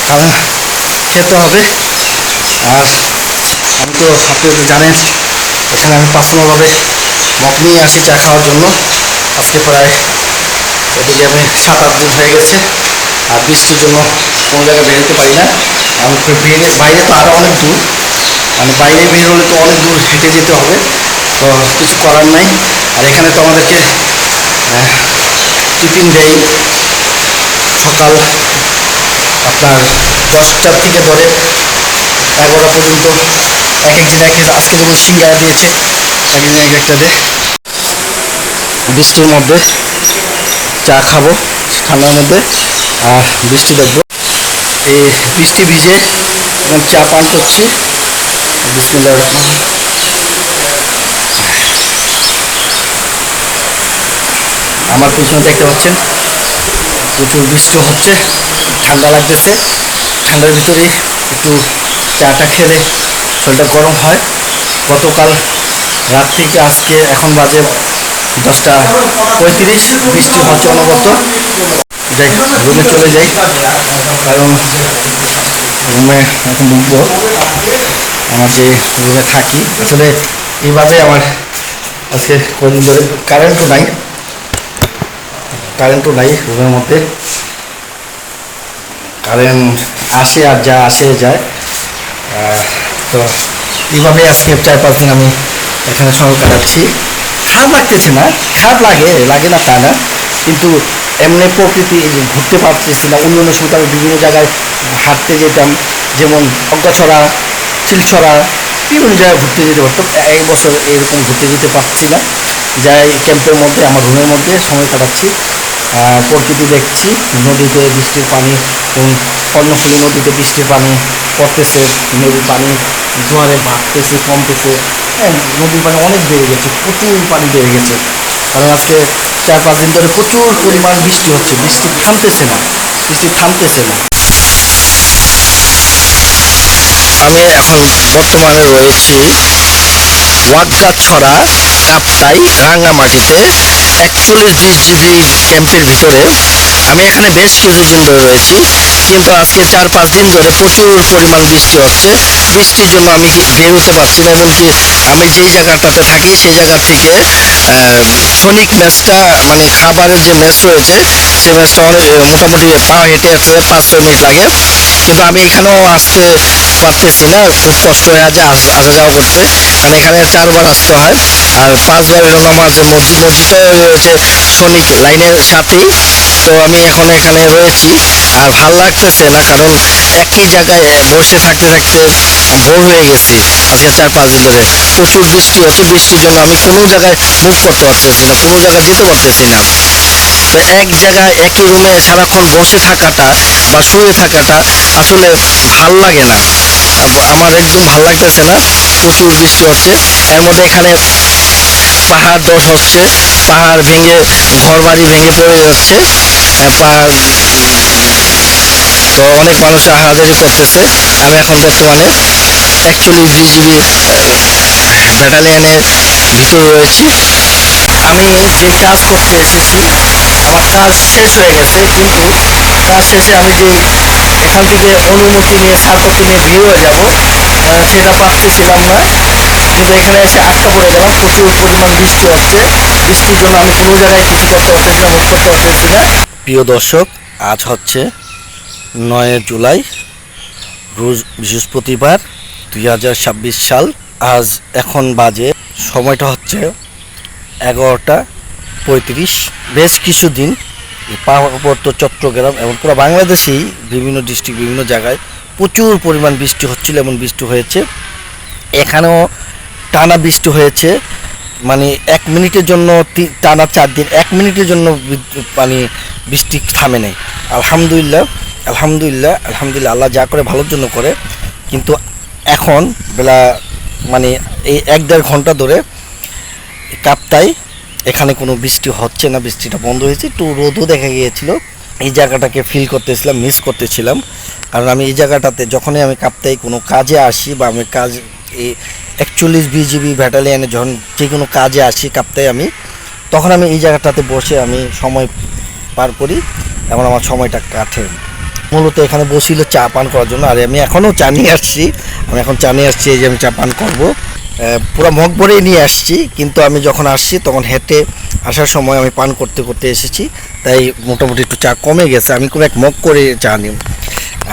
কারণ খেতে হবে। আর আমি তো আপনি তো জানেন এখানে আমি পার্সোনালভাবে মগ নিয়ে আসি চা খাওয়ার জন্য। আজকে প্রায় এদিকে আমি 7-8 দিন হয়ে গেছে, আর বৃষ্টির জন্য কোনো জায়গায় বেরোতে পারি না। আমি বাইরে তো আরও অনেক দূর, মানে বাইরে বের হলে তো অনেক দূর হেঁটে যেতে হবে, তো কিছু করার নাই। আর এখানে তো আমাদেরকে টিফিন দেয় সকাল আপনার 10টা থেকে ধরে 11টা পর্যন্ত, এক একদিন আজকে যেমন সিঙ্গারা দিয়েছে, একদিন এক একটা দেয়। বৃষ্টির মধ্যে চা খাবো ঠান্ডার মধ্যে, আর বৃষ্টি দেখবো। এই বৃষ্টি ভিজে এবং চা পান করছি। বিসমিল্লাহির রহমানির রহিম। আমার পিছনে দেখতে পাচ্ছেন প্রচুর বৃষ্টি হচ্ছে, ঠান্ডা লাগতেছে, ঠান্ডার ভিতরে একটু চাটা খেলে শরীরটা গরম হয়। গতকাল রাত থেকে আজকে এখন বাজে 10:35, বৃষ্টি হচ্ছে অনবরত। যাই রুমে চলে যাই, কারণ রুমে এখন ঢুকবো, আমার যে রুমে থাকি। আসলে এইভাবে আমার আজকে কদিন ধরে কারেন্টও নাই রুমের মধ্যে, কারেন্ট আসে আর আসে যায়। তো এইভাবে আজকে 4-5 দিন আমি এখানে সময় কাটাচ্ছি। খারাপ লাগতেছে না, খারাপ লাগে না তা না, কিন্তু এমনি প্রকৃতি ঘুরতে পারতেছি না। অন্য সময় আমি বিভিন্ন জায়গায় হাঁটতে যেতাম, যেমন অজ্ঞাছড়া, শিলছড়া, বিভিন্ন জায়গায় ঘুরতে যেতে পারতাম। এই বছর এরকম ঘুরতে যেতে পারছি না, যাই ক্যাম্পের মধ্যে আমার রুমের মধ্যে সময় কাটাচ্ছি, প্রকৃতি দেখছি। নদীতে বৃষ্টির পানি, কর্ণফুলী নদীতে বৃষ্টির পানি পড়তেছে, নদীর পানি জোয়ারে বাড়তেছে, কমতেছে। নদীর পানি অনেক বেড়ে গেছে, প্রচুর পানি বেড়ে গেছে, কারণ আজকে 4-5 দিন ধরে প্রচুর পরিমাণ বৃষ্টি হচ্ছে, বৃষ্টি থামতেছে না। আমি এখন বর্তমানে রয়েছি ওয়াগ্গাছড়া, কাপ্তাই, রাঙ্গামাটিতে 41 BGB ক্যাম্পের ভিতরে। আমি এখানে বেশ কিছুদিন ধরে রয়েছি, কিন্তু আজকে 4-5 দিন ধরে প্রচুর পরিমাণ বৃষ্টি হচ্ছে। বৃষ্টির জন্য আমি বের হতে পারছি না, এমনকি আমি যেই জায়গাটাতে থাকি সেই জায়গা থেকে সনিক ম্যাচটা মানে খাবারের যে ম্যাচ রয়েছে সেই ম্যাচটা অনেক মোটামুটি পা হেঁটে আসতে 5-6 মিনিট লাগে। কিন্তু আমি এখানেও আসতে পারতেছি না, খুব কষ্ট হয়ে যায় আসা যাওয়া করতে, কারণ এখানে 4 বার আসতে হয় আর 5 বার হলো নামাজ। মসজিদটা রয়েছে সনিক লাইনের সাথেই। তো আমি এখন এখানে রয়েছি আর ভাল লাগতেছে না, কারণ একই জায়গায় বসে থাকতে থাকতে বোর হয়ে গেছি। আজকে 4-5 দিন ধরে প্রচুর বৃষ্টি হচ্ছে, বৃষ্টির জন্য আমি কোনো জায়গায় মুভ করতে পারতেছি না, কোনো জায়গায় যেতে পারতেছি না। তো এক জায়গায় একই রুমে সারাক্ষণ বসে থাকাটা বা শুয়ে থাকাটা আসলে ভাল লাগে না, আমার একদম ভাল লাগতেছে না। প্রচুর বৃষ্টি হচ্ছে, এর মধ্যে এখানে পাহাড় ধস হচ্ছে, পাহাড় ভেঙে ঘরবাড়ি ভেঙে পড়ে যাচ্ছে। পাহাড় তো অনেক মানুষ আহাজারি করতেছে। আমি এখন বর্তমানে 41 বিজিবি ব্যাটালিয়নের ভিতরে রয়েছি। আমি যে কাজ করতে এসেছি আমার কাজ শেষ হয়ে গেছে, কিন্তু কাজ শেষে আমি যে এখান থেকে অনুমতি নিয়ে ছাড়পত্র নিয়ে বের হয়ে যাব সেটা পারতেছিলাম না, কিন্তু এখানে এসে আটকা পড়ে গেলাম। প্রচুর পরিমাণ বৃষ্টি হচ্ছে, বৃষ্টির জন্য আমি কোনো জায়গায় কিছু করতে পারতেছি না, মুভ করতে পারতেছি না। প্রিয় দর্শক, আজ হচ্ছে 9 জুলাই, রোজ বৃহস্পতিবার, 2026 সাল। আজ এখন বাজে সময়টা হচ্ছে 11টা 35। বেশ কিছুদিন পার্বত্য চট্টগ্রাম এবং পুরো বাংলাদেশেই বিভিন্ন ডিস্ট্রিক্ট বিভিন্ন জায়গায় প্রচুর পরিমাণ বৃষ্টি হচ্ছিল এবং বৃষ্টি হয়েছে। এখানেও টানা বৃষ্টি হয়েছে, মানে 1 মিনিটের জন্য টানা 4 দিন 1 মিনিটের জন্য মানে বৃষ্টি থামে নেই। আলহামদুলিল্লাহ আলহামদুলিল্লাহ আলহামদুলিল্লাহ, আল্লাহ যা করে ভালোর জন্য করে। কিন্তু এখন বেলা মানে এই 1-1.5 ঘন্টা ধরে কাপ্তাই এখানে কোনো বৃষ্টি হচ্ছে না, বৃষ্টিটা বন্ধ হয়েছে। একটু রোদও দেখা গিয়েছিল। এই জায়গাটাকে ফিল করতেছিলাম, মিস করতেছিলাম, কারণ আমি এই জায়গাটাতে যখনই আমি কাপ্তাই কোনো কাজে আসি বা আমি কাজ এই 41 বিজিবি ব্যাটালিয়নে যখন যে কোনো কাজে আসি কাপ্তাই আমি, তখন আমি এই জায়গাটাতে বসে আমি সময় পার করি এবং আমার সময়টা কাটে। মূলত এখানে বসিল চা পান করার জন্য, আর আমি এখনও চা নিয়ে আসছি। আমি এখন চা নিয়ে আসছি, এই যে আমি চা পান করবো। পুরো মগ ভরেই নিয়ে আসছি, কিন্তু আমি যখন আসছি তখন হেঁটে আসার সময় আমি পান করতে করতে এসেছি, তাই মোটামুটি একটু চা কমে গেছে। আমি খুব 1 মগ করে চা নিই,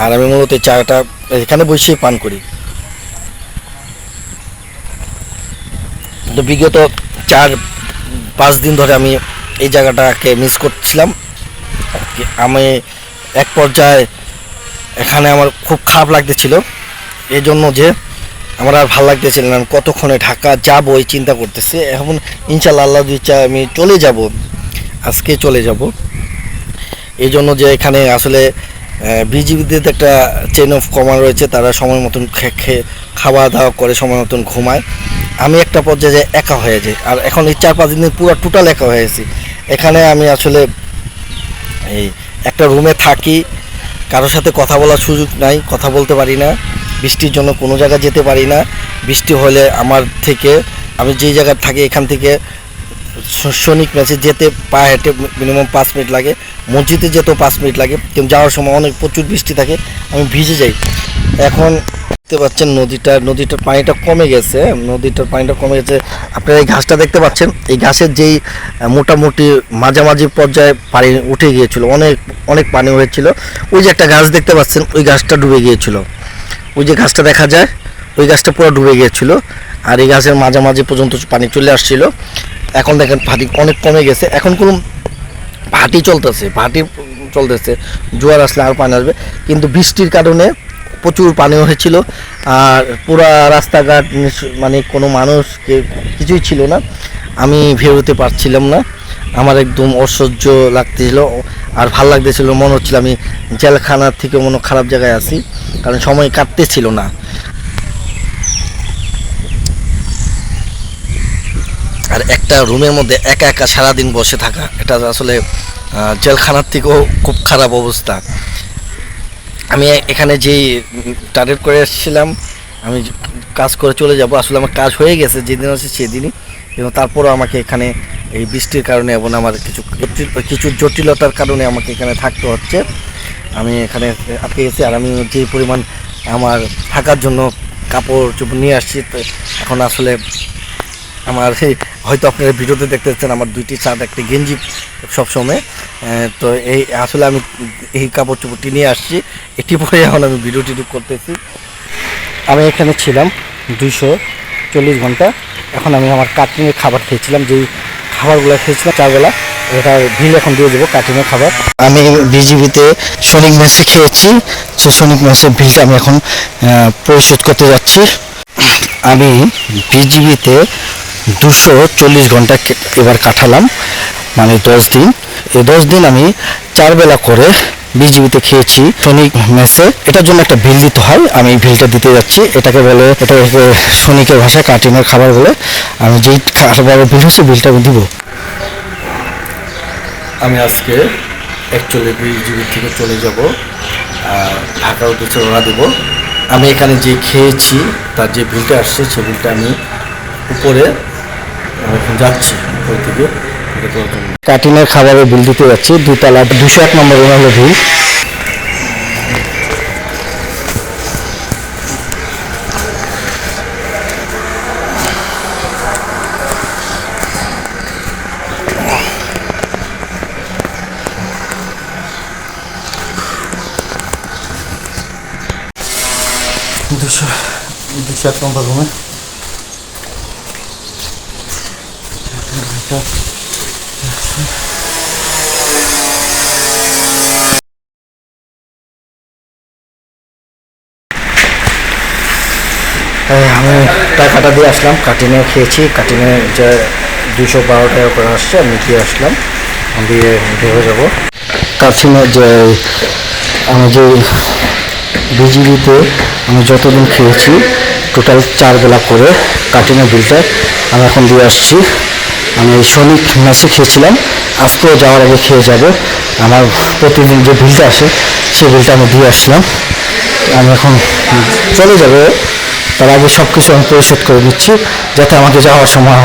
আর আমি মূলত চাটা এখানে বসেই পান করি। তো বিগত 4-5 দিন ধরে আমি এই জায়গাটাকে মিস করছিলাম। আমি এক পর্যায়ে এখানে আমার খুব খারাপ লাগতেছিল, এই জন্য যে আমার আর ভালো লাগতেছিল না। আমি কতক্ষণে ঢাকা যাব এই চিন্তা করতেছি। এখন ইনশাল্লাহ আল্লাহ দিচ্ছা আমি চলে যাব, আজকে চলে যাব। এই জন্য যে এখানে আসলে বিজিবিদের একটা চেন অফ কমান্ড রয়েছে, তারা সময় মতন খাওয়া দাওয়া করে সময় মতন ঘুমায়। আমি একটা পর্যায়ে একা হয়ে যাই, আর এখন এই 4-5 দিন পুরো টোটাল একা হয়ে গেছি। এখানে আমি আসলে এই একটা রুমে থাকি, কারোর সাথে কথা বলার সুযোগ নাই, কথা বলতে পারি না। বৃষ্টির জন্য কোনো জায়গায় যেতে পারি না। বৃষ্টি হলে আমার থেকে আমি যেই জায়গায় থাকি এখান থেকে সনিক ম্যাচে যেতে পা হেঁটে মিনিমাম 5 মিনিট লাগে, মসজিদে যেতেও 5 মিনিট লাগে, কিন্তু যাওয়ার সময় অনেক প্রচুর বৃষ্টি থাকে, আমি ভিজে যাই। এখন দেখতে পাচ্ছেন নদীটার পানিটা কমে গেছে, আপনারা এই ঘাসটা দেখতে পাচ্ছেন, এই ঘাসের যেই মোটামুটি মাঝামাঝি পর্যায়ে পানি উঠে গিয়েছিল, অনেক পানি হয়েছিল। ওই যে একটা গাছ দেখতে পাচ্ছেন, ওই গাছটা ডুবে গিয়েছিল, ওই যে গাছটা দেখা যায় ওই গাছটা পুরো ডুবে গিয়েছিল, আর এই গাছের মাঝামাঝি পর্যন্ত পানি চলে আসছিল। এখন দেখেন পানি অনেক কমে গেছে, এখন কোনো ভাটি চলতেছে, জোয়ার আসলে আর পানি আসবে, কিন্তু বৃষ্টির কারণে প্রচুর পানি হয়েছিল। আর পুরো রাস্তাঘাট মানে কোনো মানুষ কিছুই ছিল না, আমি বেরোতে পারছিলাম না, আমার একদম অসহ্য লাগতেছিল আর ভাল লাগতেছিল, মনে হচ্ছিল আমি জেলখানার থেকে মনে খারাপ জায়গায় আছি, কারণ সময় কাটতেছিল না। আর একটা রুমের মধ্যে একা একা সারাদিন বসে থাকা, এটা আসলে জেলখানার থেকেও খুব খারাপ অবস্থা। আমি এখানে যেই টার্গেট করে এসেছিলাম, আমি কাজ করে চলে যাব, আসলে আমার কাজ হয়ে গেছে যেদিন আছে সেদিনই, এবং তারপরও আমাকে এখানে এই বৃষ্টির কারণে এবং আমার কিছু জটিলতার কারণে আমাকে এখানে থাকতে হচ্ছে। আমি এখানে আটকে গেছি। আর আমি যে পরিমাণ আমার থাকার জন্য কাপড় চোপড় নিয়ে আসছি, তো এখন আসলে আমার হয়তো আপনারা ভিডিওতে দেখতেছেন আমার 2টি শার্ট, একটি গেঞ্জি সবসময়। তো এই আসলে আমি এই কাপড় চোপড়টি নিয়ে আসছি, এটি পরে এখন আমি ভিডিও টিডিও করতেছি। আমি এখানে ছিলাম 240 ঘন্টা। এখন আমি আমার কাটিংয়ের খাবার খেয়েছিলাম, যেই খাবারগুলো খেয়েছিলাম 4 বেলা, এটার বিল এখন দিয়ে দেবো কাটিংয়ের খাবার। আমি বিজিবিতে সনিক মেসে খেয়েছি, সেই সনিক মেসের বিলটা আমি এখন পরিশোধ করতে যাচ্ছি। আমি বিজিবিতে 240 ঘন্টা এবার কাটালাম, মানে 10 দিন। এই 10 দিন আমি 4 বেলা করে বিজিবিতে খেয়েছি সনিক মেসে। এটার জন্য একটা বিল দিতে হয়, আমি এই বিলটা দিতে যাচ্ছি। এটাকে বলে, এটা সনিকের ভাষায় কাটিংয়ের খাবার বলে। আমি যেই খাবারের বিল হচ্ছে বিলটা আমি দিব। আমি আজকে অ্যাকচুয়ালি বিজিবি থেকে চলে যাব, ঢাকার উদ্দেশ্যে রওনা দেব। আমি এখানে যে খেয়েছি তার যে বিলটা আসছে, সেই বিলটা আমি উপরে এখন যাচ্ছি উপর থেকে কাটিংয়ের খাবারের বিল দিতে যাচ্ছি। 2 তলা 201 নম্বর হলো বিল। দুশো 1 নম্বর রুমে আমি টাকাটা দিয়ে আসলাম, কাটিংয়ে খেয়েছি। কাটিংয়ে যে 212 টাকা করে আসছে, আমি দিয়ে আসলাম, দিয়ে বের হয়ে যাবো। কাটিংয়ে যে আমি যে বিজিবিতে আমি যতদিন খেয়েছি টোটাল 4 বেলা করে কাটিংয়ের বিলটা আমি এখন দিয়ে আসছি। আমি সনিক মেসে খেয়েছিলাম, আজকেও যাওয়ার আগে খেয়ে যাব। আমার প্রতিদিন যে বিলটা আসে সেই বিলটা আমি দিয়ে আসলাম। আমি এখন চলে যাব, তার আগে সব কিছু আমি পরিশোধ করে দিচ্ছি, যাতে আমাকে যাওয়ার সময়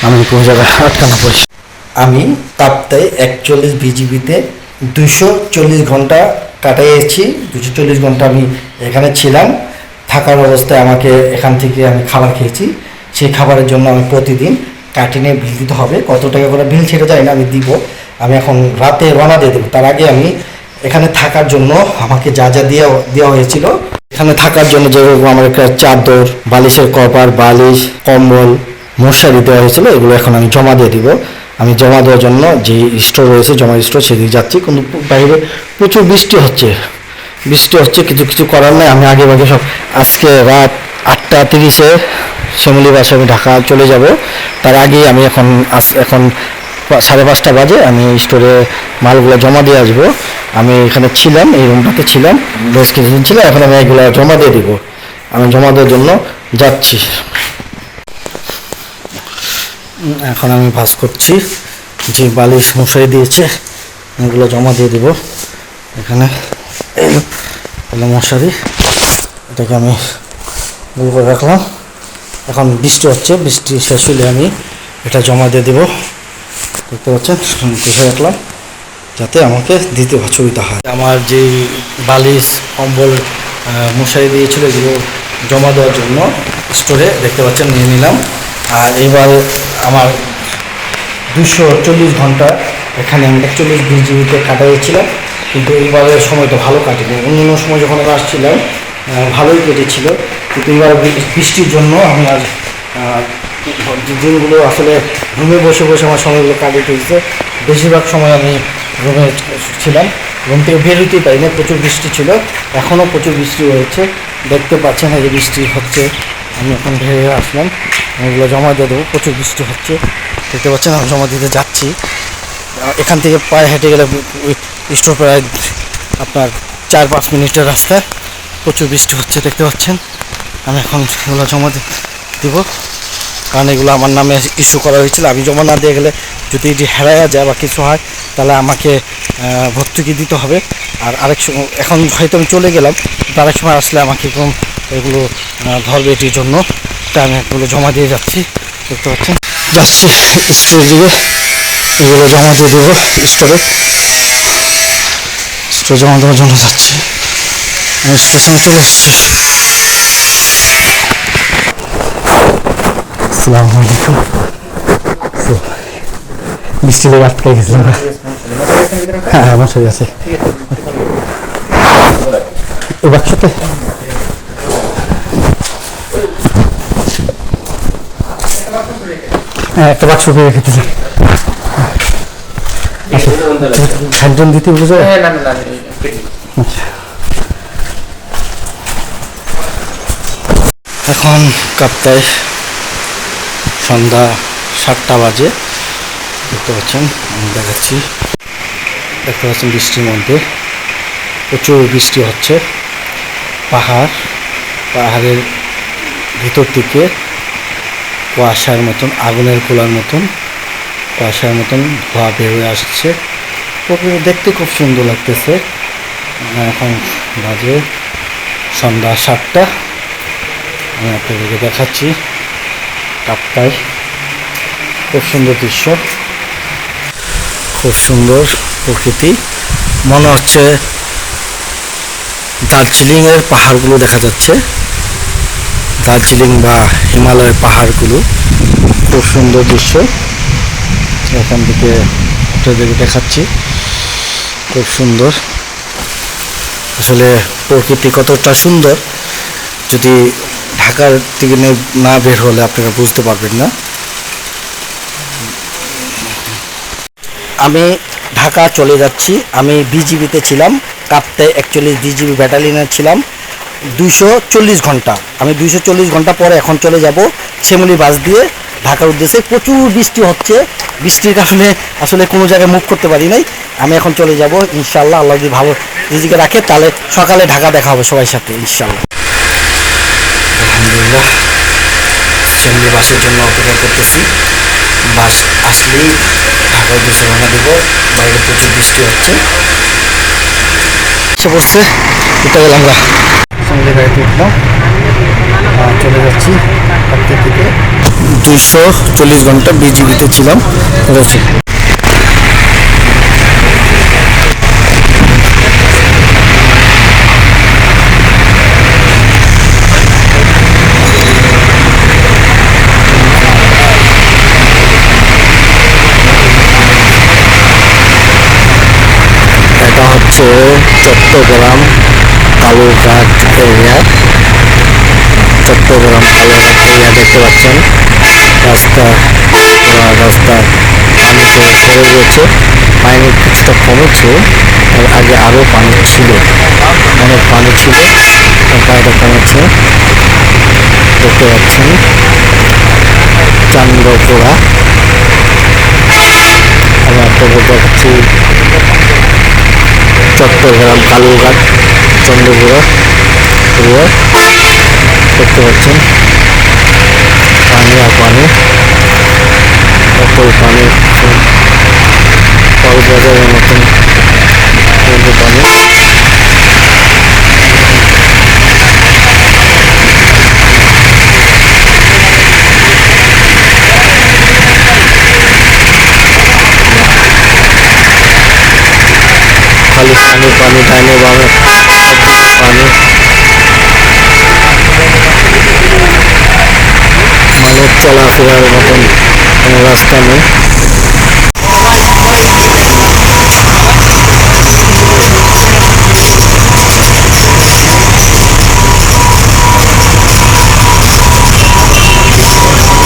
আমি কোনো জায়গায় আটকানো পড়ি। আমি সপ্তাহে 41 বিজিবিতে 240 ঘন্টা কাটাইয়েছি। 240 ঘন্টা আমি এখানে ছিলাম, থাকার অবস্থায় আমাকে এখান থেকে আমি খাবার খেয়েছি। সেই খাবারের জন্য আমি প্রতিদিন কাটিংয়ে বিল দিতে হবে। কত টাকা করে বিল সেটা জানি না, আমি দিব। আমি এখন রাতে রওনা দিয়ে দেবো। তার আগে আমি এখানে থাকার জন্য আমাকে যা যা দেওয়া হয়েছিল, এখানে থাকার জন্য যেরকম আমার একটা চাদর, বালিশের কভার, বালিশ, কম্বল, মশারি দেওয়া হয়েছিল, এগুলো এখন আমি জমা দিয়ে দিব। আমি জমা দেওয়ার জন্য যে স্টোর রয়েছে, জমা স্টোর, সেদিকে যাচ্ছি। কিন্তু বাইরে প্রচুর বৃষ্টি হচ্ছে, কিছু করার নেই। আমি আগে সব আজকে রাত 8:30-এ শ্যামলী বাসে আমি ঢাকা চলে যাব। তার আগে আমি এখন 5:30 বাজে আমি স্টোরে মালগুলো জমা দিয়ে আসবো। আমি এখানে ছিলাম, এই রুমটাতে ছিলাম, বেশ কিছুদিন ছিল। এখন আমি এগুলো জমা দিয়ে দিব। আমি জমা দেওয়ার জন্য যাচ্ছি। এখন আমি ভাঁজ করছি, যে বালিশ মশারি দিয়েছে এগুলো জমা দিয়ে দিব। এখানে এলো মশারি, এটাকে আমি গোল করে রাখলাম। এখন বৃষ্টি হচ্ছে, বৃষ্টি শেষ হলে আমি এটা জমা দিয়ে দেবো। দেখতে পাচ্ছেন, গুছিয়ে রাখলাম যাতে আমাকে দিতে সুবিধা হয়। আমার যে বালিশ, কম্বল, মশারি দিয়েছিল এগুলো জমা দেওয়ার জন্য স্টোরে দেখতে পাচ্ছেন নিয়ে নিলাম। আর এবার আমার 240 ঘন্টা এখানে আমি 41 বিজিবিতে কাটাইছিলাম, কিন্তু এইবারের সময়টা ভালো কাটেনি। অন্য সময় যখন আমি আসছিলাম ভালোই কেটেছিল, কিন্তু এবার বৃষ্টির জন্য আমি আর দিনগুলো আসলে রুমে বসে আমার সময়গুলো কাটিয়ে হয়েছে। বেশিরভাগ সময় আমি রুমে ছিলাম, রুম থেকে বের হতেই পারিনি, প্রচুর বৃষ্টি ছিল। এখনও প্রচুর বৃষ্টি হয়েছে, দেখতে পাচ্ছেন এই যে বৃষ্টি হচ্ছে। আমি এখন বেরিয়ে আসলাম, এগুলো জমা দিয়ে দেবো। প্রচুর বৃষ্টি হচ্ছে, দেখতে পাচ্ছেন। আমি জমা দিতে যাচ্ছি। এখান থেকে পায়ে হেঁটে গেলে স্টোর প্রায় আপনার 4-5 মিনিটের রাস্তায়। প্রচুর বৃষ্টি হচ্ছে, দেখতে পাচ্ছেন। আমি এখন এগুলো জমা দিব, কারণ এগুলো আমার নামে ইস্যু করা হয়েছিল। আমি জমা না দিয়ে গেলে যদি এটি হারায়া যায় বা কিছু হয়, তাহলে আমাকে ভর্তুকি দিতে হবে। আর আরেক সময়, এখন হয়তো আমি চলে গেলাম, কিন্তু আরেক সময় আসলে আমাকে এগুলো ধরবে এটির জন্য। তাই আমি এগুলো জমা দিয়ে যাচ্ছি, দেখতে পাচ্ছেন। যাচ্ছি স্টোরের দিকে, এগুলো জমা দিয়ে দেবো স্টোরে গোসল জমা দেওয়ার জন্য যাচ্ছি। আমি স্টেশনে চলে এসেছি। আসসালামু আলাইকুম। বৃষ্টি লেগে আটকে গেছিলাম। হ্যাঁ আমার সঙ্গে আছে এই বাক্সতে। হ্যাঁ একটা বাক্স করে রেখেছিলাম। খাদ্য দিতে বুঝো। আচ্ছা এখন কাপ্তায় সন্ধ্যা 7টা বাজে। দেখতে পাচ্ছেন, আমি দেখাচ্ছি। দেখতে পাচ্ছেন বৃষ্টির মধ্যে প্রচুর বৃষ্টি হচ্ছে। পাহাড়ের ভিতর থেকে কুয়াশার মতন, আগুনের খোলার মতন কুয়াশার মতন ধোঁয়া বের হয়ে আসছে। প্রকৃতি দেখতে খুব সুন্দর লাগতেছে। এখন বাজে সন্ধ্যা 7টা। আমি আপনাদেরকে দেখাচ্ছি কাপ্তায়। খুব সুন্দর দৃশ্য, খুব সুন্দর প্রকৃতি। মনে হচ্ছে দার্জিলিংয়ের পাহাড়গুলো দেখা যাচ্ছে। দার্জিলিং বা হিমালয়ের পাহাড়গুলো, খুব সুন্দর দৃশ্য। এখান থেকে আপনাদেরকে দেখাচ্ছি, খুব সুন্দর। আসলে প্রকৃতি কতটা সুন্দর, যদি ঢাকার থেকে না বের হলে আপনারা বুঝতে পারবেন না। আমি ঢাকা চলে যাচ্ছি। আমি বিজিবিতে ছিলাম, কাপ্তায় 41 বিজিবি ব্যাটালিয়নে ছিলাম 240 ঘন্টা। আমি 240 ঘন্টা পরে এখন চলে যাব শ্যামলী বাস দিয়ে ঢাকার উদ্দেশ্যে। প্রচুর বৃষ্টি হচ্ছে, বৃষ্টির কারণে আসলে কোনো জায়গায় মুভ করতে পারি নাই। আমি এখন চলে যাব ইনশাল্লাহ, আল্লাহ যদি ভালো রিজিকে রাখে তাহলে সকালে ঢাকা দেখা হবে সবার সাথে ইনশাল্লাহ। আলহামদুলিল্লাহ, শ্যামলী বাসের জন্য অপেক্ষা করতেছি। বাস আসলেই ঢাকার উদ্দেশ্যে রওনা দেবো। বাইরে প্রচুর বৃষ্টি হচ্ছে। সে বসছে উঠে গেলাম আমরা শ্যামলী গাড়িতে উঠলাম। চলে যাচ্ছি কাপ্তাই থেকে। 240 ঘন্টা বিজিবিতে ছিলাম। রয়েছে চট্টগ্রাম কালুরঘাট এরিয়া। চট্টগ্রাম কালুরঘাট এরিয়া দেখতে পাচ্ছেন। রাস্তা পানি সরে গিয়েছে। পানি কিছুটা কমেছে, আর আগে আরও পানি ছিল, অনেক পানি ছিল, পানিটা কমেছে। দেখতে পাচ্ছেন চান্দপুরা। আমি আপনাদের দেখাচ্ছি চট্টগ্রাম কালুরঘাট চন্দ্রপুরা এরিয়া। দেখতে পাচ্ছেন পানি আর পানি, পানি কক্সবাজারের মতন পানি। খালি পানি পানি, ডাইনে বামে পানি। মানুষ চলাফেরার মতন কোনো রাস্তা নেই।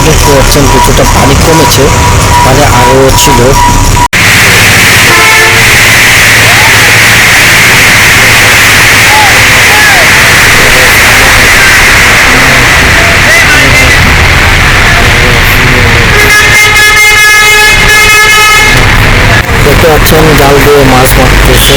দেখতে পাচ্ছেন কিছুটা পানি কমেছে, পানি আরও ছিল। দেখতে পাচ্ছেন জাল দিয়ে মাছ মারতেছে।